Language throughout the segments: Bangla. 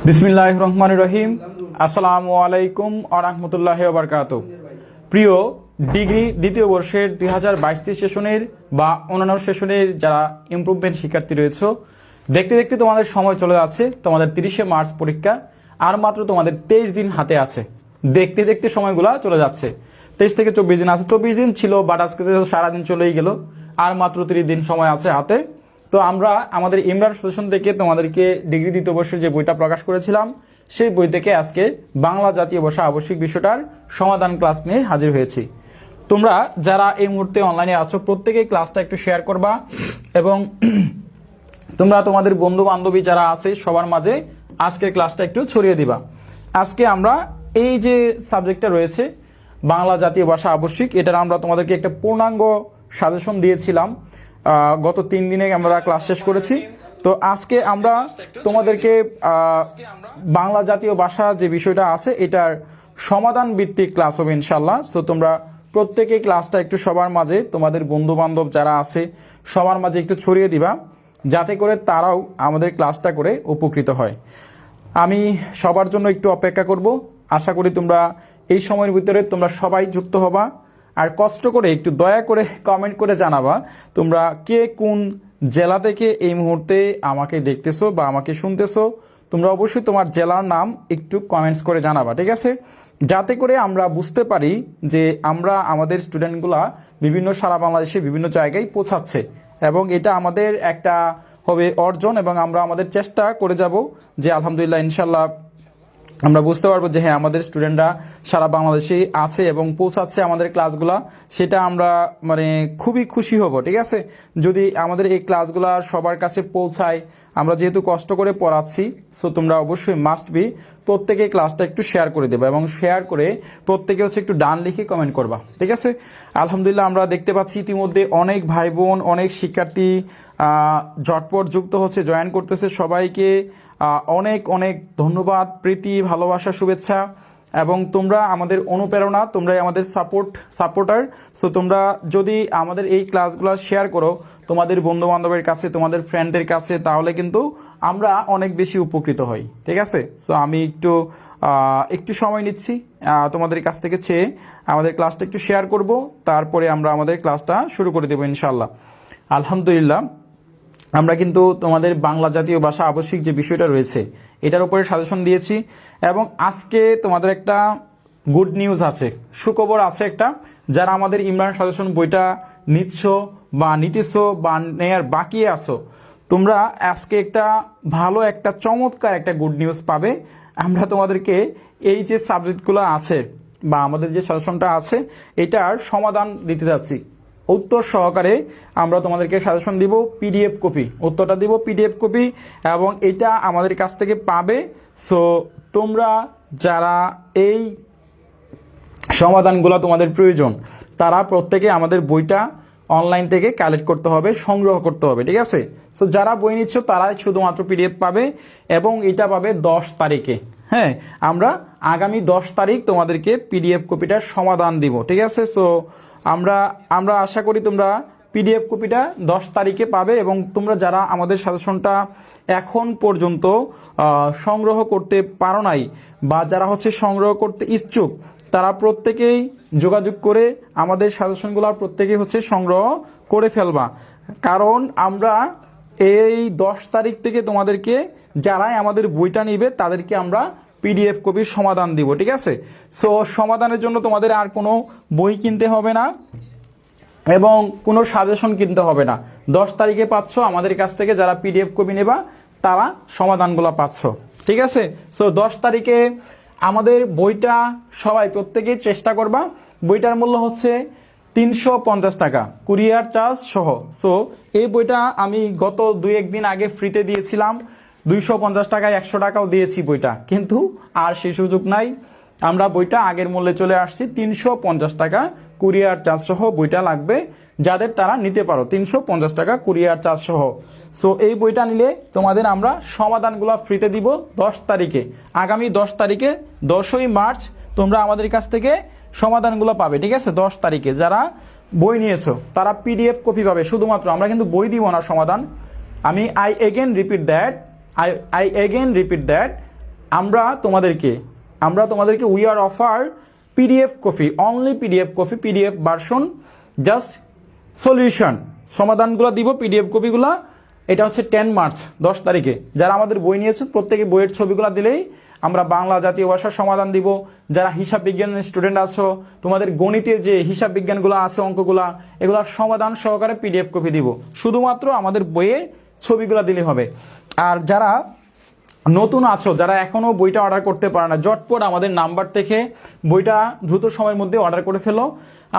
বিসমিল্লাহির রহমানির রহিম। আসসালামু আলাইকুম ওয়া রাহমাতুল্লাহি ওয়া বারাকাতুহু। প্রিয় ডিগ্রি দ্বিতীয় বর্ষের 2022 সেশনের বা অন্যান্য সেশনের যারা ইমপ্রুভমেন্ট শিক্ষার্থী রয়েছে, দেখতে দেখতে তোমাদের সময় চলে যাচ্ছে। তোমাদের 30শে মার্চ পরীক্ষা, আর মাত্র তোমাদের 23 দিন হাতে আছে। দেখতে দেখতে সময়গুলো চলে যাচ্ছে। 23 থেকে 24 দিন আছে। 24 দিন ছিল, বাট আজকে সারাদিন চলেই গেল। আর মাত্র 30 দিন সময় আছে হাতে। তো আমরা আমাদের ইমরান সাজেশন থেকে তোমাদেরকে ডিগ্রি দ্বিতীয় বর্ষের যে বইটা প্রকাশ করেছিলাম, সেই বই থেকে আজকে বাংলা জাতীয় ভাষা আবশ্যিক বিষয়টার সমাধান ক্লাস নিয়ে হাজির হয়েছি। তোমরা যারা এই মুহূর্তে অনলাইনে আছো, প্রত্যেকেই ক্লাসটা একটু শেয়ার করবা এবং তোমরা তোমাদের বন্ধু বান্ধবী যারা আছে সবার মাঝে আজকের ক্লাসটা একটু ছড়িয়ে দিবা। আজকে আমরা এই যে সাবজেক্টটা রয়েছে বাংলা জাতীয় ভাষা আবশ্যিক, এটার আমরা তোমাদেরকে একটা পূর্ণাঙ্গ সাজেশন দিয়েছিলাম। গত 3 দিনে আমরা ক্লাস শেষ করেছি। তো আজকে আমরা তোমাদেরকে বাংলা জাতীয় ভাষা যে বিষয়টা আছে এটার সমাধান ভিত্তিক ক্লাস হবে ইনশাল্লাহ। তো তোমরা প্রত্যেকেই ক্লাসটা একটু সবার মাঝে, তোমাদের বন্ধু বান্ধব যারা আছে সবার মাঝে একটু ছড়িয়ে দিবা, যাতে করে তারাও আমাদের ক্লাসটা করে উপকৃত হয়। আমি সবার জন্য একটু অপেক্ষা করব। আশা করি তোমরা এই সময়ের ভিতরে তোমরা সবাই যুক্ত হবা। আর কষ্ট করে একটু দয়া করে কমেন্ট করে জানাবা তোমরা কে কোন জেলা থেকে এই মুহূর্তে আমাকে দেখতেছো বা আমাকে শুনতেছো। তোমরা অবশ্যই তোমার জেলার নাম একটু কমেন্টস করে জানাবা, ঠিক আছে? যাতে করে আমরা বুঝতে পারি যে আমরা আমাদের স্টুডেন্টগুলা বিভিন্ন সারা বাংলাদেশে বিভিন্ন জায়গায় পৌঁছাচ্ছে, এবং এটা আমাদের একটা হবে অর্জন, এবং আমরা আমাদের চেষ্টা করে যাব যে আলহামদুলিল্লাহ ইনশাল্লাহ আমরা বুঝতে পারবো যে হ্যাঁ আমাদের স্টুডেন্টরা সারা বাংলাদেশে আছে এবং পৌঁছাচ্ছে আমাদের ক্লাসগুলা। সেটা আমরা খুবই খুশি হব, ঠিক আছে, যদি আমাদের এই ক্লাসগুলা সবার কাছে পৌঁছায়। আমরা যেহেতু কষ্ট করে পড়াচ্ছি, সো তোমরা অবশ্যই মাস্ট বি প্রত্যেকে ক্লাসটা একটু শেয়ার করে দেবে, এবং শেয়ার করে প্রত্যেকে একটু ডান লিখে কমেন্ট করবা, ঠিক আছে? আলহামদুলিল্লাহ আমরা দেখতে পাচ্ছি ইতিমধ্যে অনেক ভাই বোন, অনেক শিক্ষার্থী ঝটপট যুক্ত হচ্ছে, জয়েন করতেছে। সবাইকে অনেক অনেক ধন্যবাদ, প্রীতি, ভালোবাসা, শুভেচ্ছা। এবং তোমরা আমাদের অনুপ্রেরণা, তোমরাই আমাদের সাপোর্টার। সো তোমরা যদি আমাদের এই ক্লাসগুলো শেয়ার করো তোমাদের বন্ধু বান্ধবের কাছে, তোমাদের ফ্রেন্ডদের কাছে, তাহলে কিন্তু আমরা অনেক বেশি উপকৃত হই, ঠিক আছে? সো আমি একটু সময় নিচ্ছি তোমাদের কাছ থেকে চেয়ে আমাদের ক্লাসটা একটু শেয়ার করব, তারপরে আমরা আমাদের ক্লাসটা শুরু করে দেবো ইনশাল্লাহ। আলহামদুলিল্লাহ আমরা কিন্তু তোমাদের বাংলা জাতীয় ভাষা আবশ্যিক যে বিষয়টা রয়েছে এটার উপরে সাজেশন দিয়েছি, এবং আজকে তোমাদের একটা গুড নিউজ আছে, সুখবর আছে একটা। যারা আমাদের ইমরান সাজেশন বইটা নিচ্ছ বা নিতেছো বা নেয়ার বাকি আছো, তোমরা আজকে একটা ভালো একটা চমৎকার একটা গুড নিউজ পাবে। আমরা তোমাদেরকে এই যে সাবজেক্টগুলো আছে বা আমাদের যে সাজেশনটা আছে এটার সমাধান দিতে যাচ্ছি। উত্তর সহকারে আমরা তোমাদেরকে সাজেশন দিব, পিডিএফ কপি, উত্তরটা দিব পিডিএফ কপি, এবং এটা আমাদের কাছ থেকে পাবে। সো তোমরা যারা এই সমাধানগুলো তোমাদের প্রয়োজন, তারা প্রত্যেকে আমাদের বইটা অনলাইন থেকে কালেক্ট করতে হবে, সংগ্রহ করতে হবে, ঠিক আছে? সো যারা বই নিচ্ছ তারা শুধুমাত্র পিডিএফ পাবে, এবং এটা পাবে 10 তারিখে। হ্যাঁ, আমরা আগামী 10 তারিখ তোমাদেরকে পিডিএফ কপিটার সমাধান দিব, ঠিক আছে? সো আমরা আশা করি তোমরা পিডিএফ কপিটা 10 তারিখে পাবে, এবং তোমরা যারা আমাদের সাজেশনটা এখন পর্যন্ত সংগ্রহ করতে পারো নাই বা যারা সংগ্রহ করতে ইচ্ছুক, তারা প্রত্যেকেই যোগাযোগ করে আমাদের সাজেশনগুলো প্রত্যেকেই সংগ্রহ করে ফেলবা। কারণ আমরা এই 10 তারিখ থেকে তোমাদেরকে যারাই আমাদের বইটা নিবে তাদেরকে আমরা পিডিএফ কপির সমাধান দিব, ঠিক আছে? সো সমাধানের জন্য তোমাদের আর কোনো বই কিনতে হবে না এবং কোনো সাজেশন কিনতে হবে না। 10 তারিখে পাচ্ছ আমাদের কাছ থেকে, যারা পিডিএফ কপি নেবা তারা সমাধানগুলো পাচ্ছ, ঠিক আছে? সো 10 তারিখে আমাদের বইটা সবাই প্রত্যেকেই চেষ্টা করবা। বইটার মূল্য 350 টাকা, কুরিয়ার চার্জ সহ। সো এই বইটা আমি গত 2-1 দিন আগে ফ্রিতে দিয়েছিলাম, 250 টাকায় 100 টাকাও দিয়েছি বইটা, কিন্তু আর সেই সুযোগ নাই। আমরা বইটা আগের মূল্যে চলে আসছি, 350 টাকা কুরিয়ার চার্জ সহ বইটা লাগবে যাদের, তারা নিতে পারো 350 টাকা কুরিয়ার চার্জ সহ। সো এই বইটা নিলে তোমাদের আমরা সমাধানগুলো ফ্রিতে দিব 10 তারিখে। আগামী 10 তারিখে 10ই মার্চ তোমরা আমাদের কাছ থেকে সমাধানগুলো পাবে, ঠিক আছে? 10 তারিখে যারা বই নিয়েছো তারা পিডিএফ কপি পাবে শুধুমাত্র, আমরা কিন্তু বই দিব না সমাধান। I again repeat that, I again repeat that, আমরা তোমাদেরকে we are offer PDF copy, only PDF copy, PDF version, just solution সমাধানগুলো দিব পিডিএফ কপিগুলা। এটা হচ্ছে 10 মার্চ 10 তারিখে যারা আমাদের বই নিয়েছে প্রত্যেকে বইয়ের ছবিগুলো দিলেই আমরা বাংলা জাতীয় ভাষার সমাধান দিব। যারা হিসাব বিজ্ঞানের স্টুডেন্ট আছো, তোমাদের গণিতের যে হিসাব বিজ্ঞানগুলো আছে, অঙ্কগুলা, এগুলো সমাধান সহকারে পিডিএফ কপি দিব। শুধুমাত্র আমাদের বইয়ে ছবিগুলো দিলে হবে। আর যারা নতুন আছো, যারা এখনো বইটা অর্ডার করতে পারে না, জটপট আমাদের নাম্বার থেকে বইটা দ্রুত সময়ের মধ্যে অর্ডার করে ফেলো।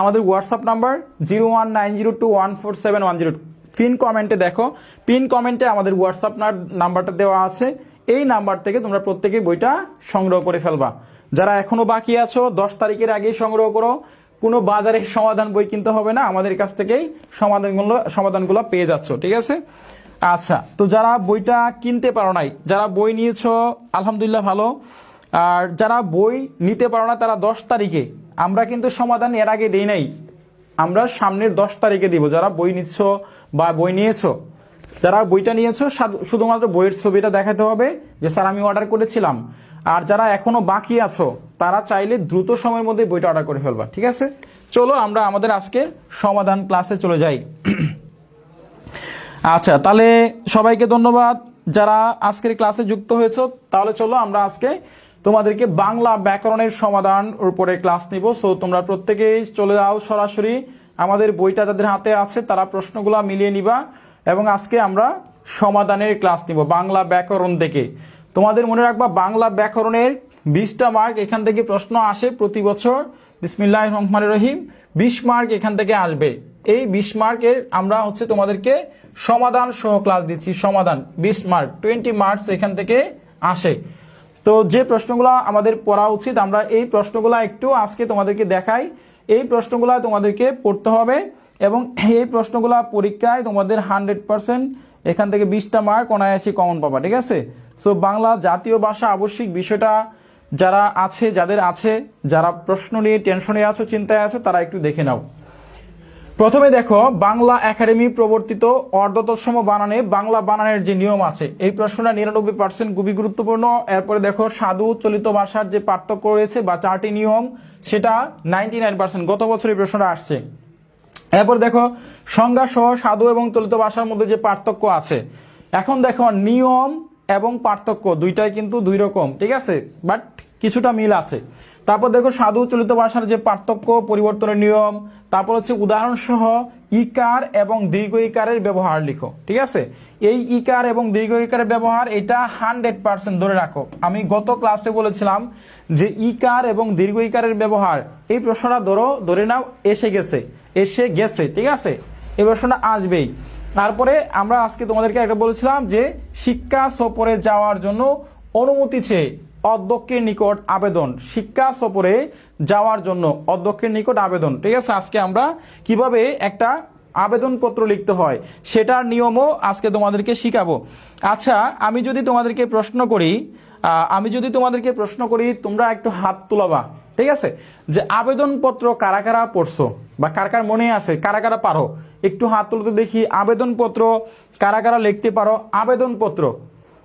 আমাদের হোয়াটসঅ্যাপ নাম্বার 0190214710। পিন কমেন্টে দেখো, পিন কমেন্টে আমাদের হোয়াটসঅ্যাপ নাম্বারটা দেওয়া আছে। এই নাম্বার থেকে তোমরা প্রত্যেকে বইটা সংগ্রহ করে ফেলবা। যারা এখনো বাকি আছো 10 তারিখের আগেই সংগ্রহ করো। কোনো বাজারে সমাধান বই কিনতে হবে না, আমাদের কাছ থেকেই সমাধানগুলো পেয়ে যাচ্ছ, ঠিক আছে? আচ্ছা, তো যারা বইটা কিনতে পারো নাই, যারা বই নিয়েছো আলহামদুলিল্লাহ ভালো। আর যারা বই নিতে পারো না তারা 10 তারিখে, আমরা কিন্তু সমাধান এর আগে দেই নাই, আমরা সামনের 10 তারিখে দিব। যারা বই নিচ্ছ বা বই নিয়েছো, যারা বইটা নিয়েছো শুধুমাত্র বইয়ের ছবিটা দেখাতে হবে যে স্যার আমি অর্ডার করেছিলাম। আর যারা এখনো বাকি আছো তারা চাইলে দ্রুত সময়ের মধ্যে বইটা অর্ডার করে ফেলবা, ঠিক আছে? চলো আমরা আমাদের আজকে সমাধান ক্লাসে চলে যাই। আচ্ছা, তাহলে সবাইকে ধন্যবাদ যারা আজকের ক্লাসে যুক্ত হয়েছো। তাহলে চলো আমরা আজকে তোমাদেরকে বাংলা ব্যাকরণের সমাধান উপরে ক্লাস নিব। সো তোমরা প্রত্যেকেই চলে যাও সরাসরি আমাদের বইটা যাদের হাতে আছে তারা প্রশ্নগুলা মিলিয়ে নিবা এবং আজকে আমরা সমাধানের ক্লাস নিব বাংলা ব্যাকরণ থেকে। তোমাদের মনে রাখবা বাংলা ব্যাকরণের 20টা মার্ক এখান থেকে প্রশ্ন আসে প্রতি বছর। বিসমিল্লাহির রহমানির রহিম, 20 মার্ক এখান থেকে আসবে। এই 20 মার্কের আমরা হচ্ছে তোমাদেরকে সমাধান সহ ক্লাস দিচ্ছি। সমাধান 20 মার্ক, 20 মার্কস এখান থেকে আসে। তো যে প্রশ্নগুলো আমাদের পড়া উচিত আমরা এই প্রশ্নগুলো একটু আজকে তোমাদেরকে দেখাই। এই প্রশ্নগুলো তোমাদেরকে পড়তে হবে এবং এই প্রশ্নগুলো পরীক্ষায় তোমাদের 100% এখান থেকে 20টা মার্ক অনায়াসই কমন পাবা, ঠিক আছে? সো বাংলা জাতীয় ভাষা আবশ্যিক বিষয়টা যারা আছে, যাদের আছে, যারা প্রশ্ন নিয়ে টেনশনে আছো, চিন্তায় আছো, তারা একটু দেখে নাও। প্রথমে দেখো, বাংলা একাডেমি প্রবর্তিত অর্ধতৎসম বানানে বাংলা বানানের যে নিয়ম আছে, এই প্রশ্নটা 99% খুবই গুরুত্বপূর্ণ। এরপরে দেখো, সাধু চলিত ভাষার যে পার্থক্য রয়েছে বা 4টি নিয়ম, সেটা 99%, গত বছর এই প্রশ্নটা আসছে। এরপর দেখো, সংজ্ঞা সহ সাধু এবং চলিত ভাষার মধ্যে যে পার্থক্য আছে। এখন দেখো, নিয়ম এবং পার্থক্য দুইটাই কিন্তু দুই রকম, ঠিক আছে, বাট কিছুটা মিল আছে। তারপর দেখো, সাধু চলিত ভাষার যে পার্থক্য, পরিবর্তনের নিয়ম। তারপর হচ্ছে উদাহরণ সহ ইকার এবং দীর্ঘ ইকারের ব্যবহার লিখো, ঠিক আছে? এই ইকার এবং দীর্ঘ ইকারের ব্যবহার এটা 100% ধরে রাখো। আমি গত ক্লাসে বলেছিলাম যে ইকার এবং দীর্ঘ ইকারের ব্যবহার, এই প্রশ্নটা ধরে নাও এসে গেছে, ঠিক আছে? এই প্রশ্নটা আসবেই। তারপরে আমরা আজকে তোমাদেরকে একটা বলেছিলাম যে শিক্ষা সফরে যাওয়ার জন্য অনুমতি চেয়ে অধ্যক্ষের নিকট আবেদন। শিক্ষা সফরে যাওয়ার জন্য অধ্যক্ষের নিকট আবেদন, ঠিক আছে? আজকে আমরা কিভাবে একটা আবেদনপত্র লিখতে হয় সেটার নিয়মও আজকে তোমাদেরকে শিখাবো। আচ্ছা, আমি যদি তোমাদেরকে প্রশ্ন করি তোমরা একটু হাত তুলাবা, ঠিক আছে? যে আবেদনপত্র কারা কারা পড়ছো বা কার কার মনে আছে, কারা কারা পারো, একটু হাত তুলতে দেখি। আবেদনপত্র কারা কারা লিখতে পারো? আবেদনপত্র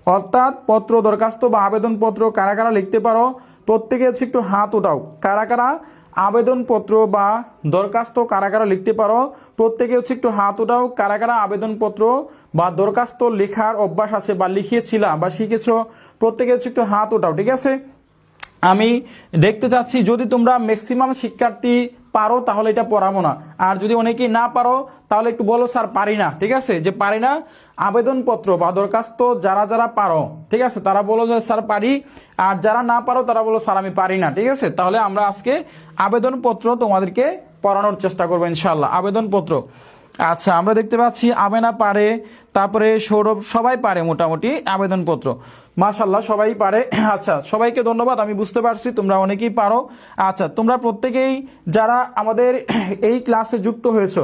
অর্থাৎ পত্র, দরখাস্ত বা আবেদনপত্র কারা কারা লিখতে পারো? প্রত্যেকে হচ্ছে একটু হাত উঠাও। কারা কারা আবেদনপত্র বা দরখাস্ত কারা কারা লিখতে পারো? প্রত্যেকে হচ্ছে একটু হাত উঠাও। কারা কারা আবেদনপত্র বা দরখাস্ত লেখার অভ্যাস আছে বা লিখিয়েছিলা বা শিখেছো? প্রত্যেকে হচ্ছে একটু হাত উঠাও, ঠিক আছে? আমি দেখতে চাচ্ছি যদি তোমরা ম্যাক্সিমাম শিক্ষার্থী পারো তাহলে এটা পড়াবো না, আর যদি অনেকেই না পারো তাহলে একটু বলো স্যার পারি না, ঠিক আছে? যে পারি না আবেদনপত্র বা দরখাস্ত যারা যারা পারো, ঠিক আছে, তারা বলো যে স্যার পারি, আর যারা না পারো তারা বলো স্যার আমি পারি না, ঠিক আছে? তাহলে আমরা আজকে আবেদনপত্র তোমাদেরকে পড়ানোর চেষ্টা করবো ইনশাল্লাহ। আবেদনপত্র, আচ্ছা, আমরা দেখতে পাচ্ছি আমেনা পারে, তারপরে সৌরভ, সবাই পারে মোটামুটি আবেদনপত্র, মাশাআল্লাহ সবাই পারে। আচ্ছা, সবাইকে ধন্যবাদ, আমি বুঝতে পারছি তোমরা অনেকেই পারো। আচ্ছা, তোমরা প্রত্যেকেই যারা আমাদের এই ক্লাসে যুক্ত হয়েছো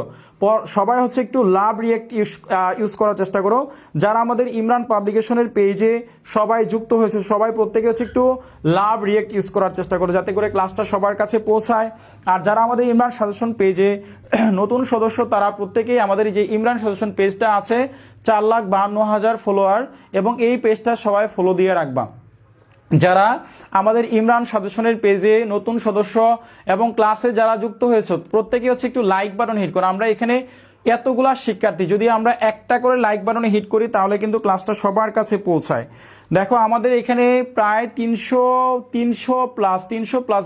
সবাই হচ্ছে একটু লাভ রিয়েক্ট ইউজ করার চেষ্টা করো। যারা আমাদের ইমরান পাবলিকেশনের পেজে সবাই যুক্ত হয়েছে সবাই প্রত্যেকে হচ্ছে একটু লাভ রিয়েক্ট ইউজ করার চেষ্টা করো যাতে করে ক্লাসটা সবার কাছে পৌঁছায়। আর যারা আমাদের ইমরান সাজেশন পেজে নতুন সদস্য তারা প্রত্যেকেই আমাদের যে ইমরান সাজেশন পেজটা আছে 4,52,000 ফলোয়ার, এবং এই পেজটা সবাই ফলো দিয়ে রাখবা। যারা আমাদের ইমরান সাজেশনের পেজে নতুন সদস্য এবং ক্লাসে যারা যুক্ত হয়েছে প্রত্যেকে হচ্ছে একটু লাইক বাটন হিট করো। আমরা এখানে এতগুলা শিক্ষার্থী, যদি আমরা একটা করে লাইক বাটনে হিট করি তাহলে কিন্তু ক্লাসটা সবার কাছে পৌঁছায়। দেখো আমাদের এখানে প্রায় 300 প্লাস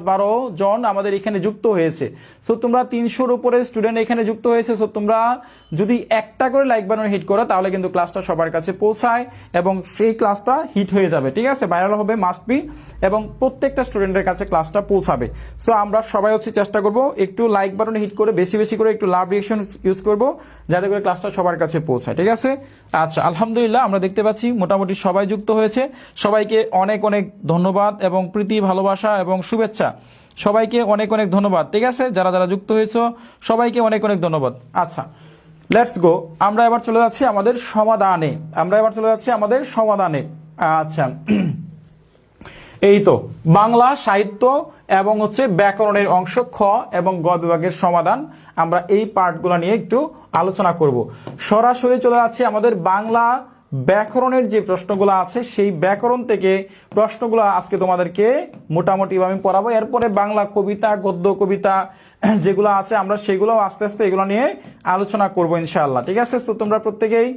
12 জন আমাদের এখানে যুক্ত হয়েছে। সো তোমরা 300-র উপরে স্টুডেন্ট এখানে যুক্ত হয়েছে। সো তোমরা যদি একটা করে লাইক বাটন হিট করো তাহলে কিন্তু ক্লাসটা সবার কাছে পৌঁছায় এবং সেই ক্লাসটা হিট হয়ে যাবে, ঠিক আছে, ভাইরাল হবে মাস্ট বি, এবং প্রত্যেকটা স্টুডেন্টের কাছে ক্লাসটা পৌঁছাবে। সো আমরা সবাই হচ্ছে চেষ্টা করব একটু লাইক বাটন হিট করে বেশি বেশি করে একটু লাভ রিঅ্যাকশন ইউজ করব যাতে করে ক্লাসটা সবার কাছে পৌঁছায়, ঠিক আছে। আচ্ছা, আলহামদুলিল্লাহ আমরা দেখতে পাচ্ছি মোটামুটি সবাই যুক্ত হয়েছে। সবাইকে অনেক অনেক ধন্যবাদ এবং প্রীতি ভালোবাসা এবং শুভেচ্ছা, সবাইকে অনেক অনেক ধন্যবাদ, ঠিক আছে। যারা যারা যুক্ত হয়েছে সবাইকে অনেক অনেক ধন্যবাদ। আচ্ছা, লেটস গো, আমরা এবার চলে যাচ্ছি আমাদের সমাধানে। আচ্ছা, এই তো বাংলা সাহিত্য এবং হচ্ছে ব্যাকরণের অংশ খ এবং গ বিভাগের সমাধান, আমরা এই পার্টগুলো নিয়ে একটু আলোচনা করব। সরাসরি চলে যাচ্ছে আমাদের বাংলা ব্যাকরণের যে প্রশ্নগুলো আছে সেই ব্যাকরণ থেকে প্রশ্নগুলো আজকে তোমাদেরকে মোটামুটি আমি পড়াবো। এরপরে বাংলা কবিতা, গদ্য কবিতা যেগুলো আছে আমরা সেগুলো আস্তে আস্তে এগুলো নিয়ে আলোচনা করব ইনশাআল্লাহ, ঠিক আছে। তো তোমরা প্রত্যেকেই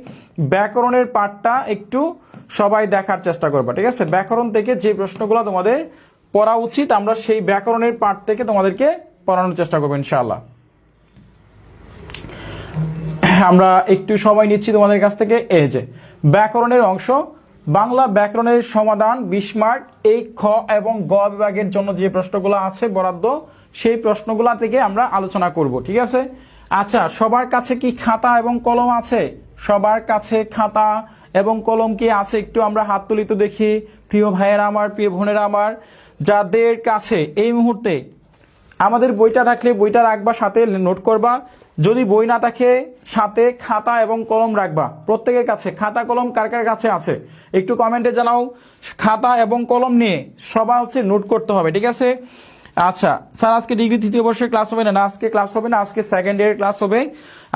ব্যাকরণের পার্টটা একটু সবাই দেখার চেষ্টা করবা, ঠিক আছে। ব্যাকরণ থেকে যে প্রশ্নগুলো তোমাদের পড়া উচিত আমরা সেই ব্যাকরণের পার্ট থেকে তোমাদেরকে পড়ানোর চেষ্টা করবো ইনশাআল্লাহ। আমরা একটু সময় নিচ্ছি তোমাদের কাছ থেকে। এই যে ব্যাকরণের অংশ, বাংলা ব্যাকরণের সমাধান 20 মার্ক, এই খ এবং গ বিভাগের জন্য যে প্রশ্নগুলো আছে বরাদ্দ সেই প্রশ্নগুলো থেকে আমরা আলোচনা করব, ঠিক আছে। আচ্ছা, সবার কাছে কি খাতা এবং কলম আছে? সবার কাছে খাতা এবং কলম কি আছে? একটু আমরা হাত তুলি তো দেখি। প্রিয় ভাইয়েরা আমার, প্রিয় বোনেরা আমার, যাদের কাছে এই মুহূর্তে আমাদের বইটা থাকলে বইটা রাখবা, সাথে নোট করবা। যদি বই না থাকে সাথে খাতা এবং কলম রাখবা। প্রত্যেকের কাছে খাতা কলম কার কার কাছে আছে একটু কমেন্টে জানাও। খাতা এবং কলম নিয়ে সবাই হচ্ছে নোট করতে হবে, ঠিক আছে। আচ্ছা স্যার, আজকে ডিগ্রি তৃতীয় বর্ষের ক্লাস হবে না? না, আজকে ক্লাস হবে না, আজকে সেকেন্ড ইয়ারের ক্লাস হবে।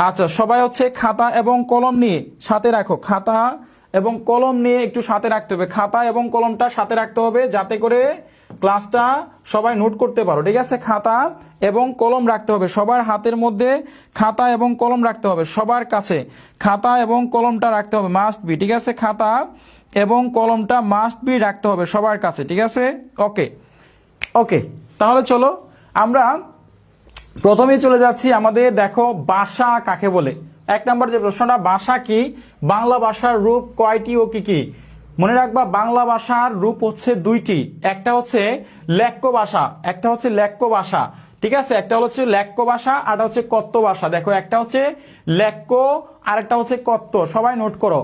আচ্ছা, সবাই হচ্ছে খাতা এবং কলম নিয়ে সাথে রাখো। খাতা এবং কলম নিয়ে একটু সাথে রাখতে হবে। খাতা এবং কলমটা সাথে রাখতে হবে যাতে করে ক্লাসটা সবাই নোট করতে পারো, ঠিক আছে। খাতা এবং কলম রাখতে হবে, সবার হাতের মধ্যে খাতা এবং কলম রাখতে হবে। সবার কাছে খাতা এবং কলমটা রাখতে হবে, মাস্ট বি, ঠিক আছে। খাতা এবং কলমটা মাস্ট বি রাখতে হবে সবার কাছে, ঠিক আছে। ওকে ওকে, তাহলে চলো আমরা প্রথমেই চলে যাচ্ছি আমাদের। দেখো ভাষা কাকে বলে, 1 নম্বর যে প্রশ্নটা, ভাষা কি? বাংলা ভাষার রূপ কয়টি ও কি কি? মনে রাখবা বাংলা ভাষার রূপ হচ্ছে 2টি, একটা হচ্ছে লেখ্য ভাষা, একটা হচ্ছে লেখ্য ভাষা, ঠিক আছে। একটা হচ্ছে লেখ্য ভাষা আর একটা হচ্ছে কথ্য ভাষা। দেখো একটা হচ্ছে লেখ্য আর একটা হচ্ছে কথ্য, সবাই নোট করো।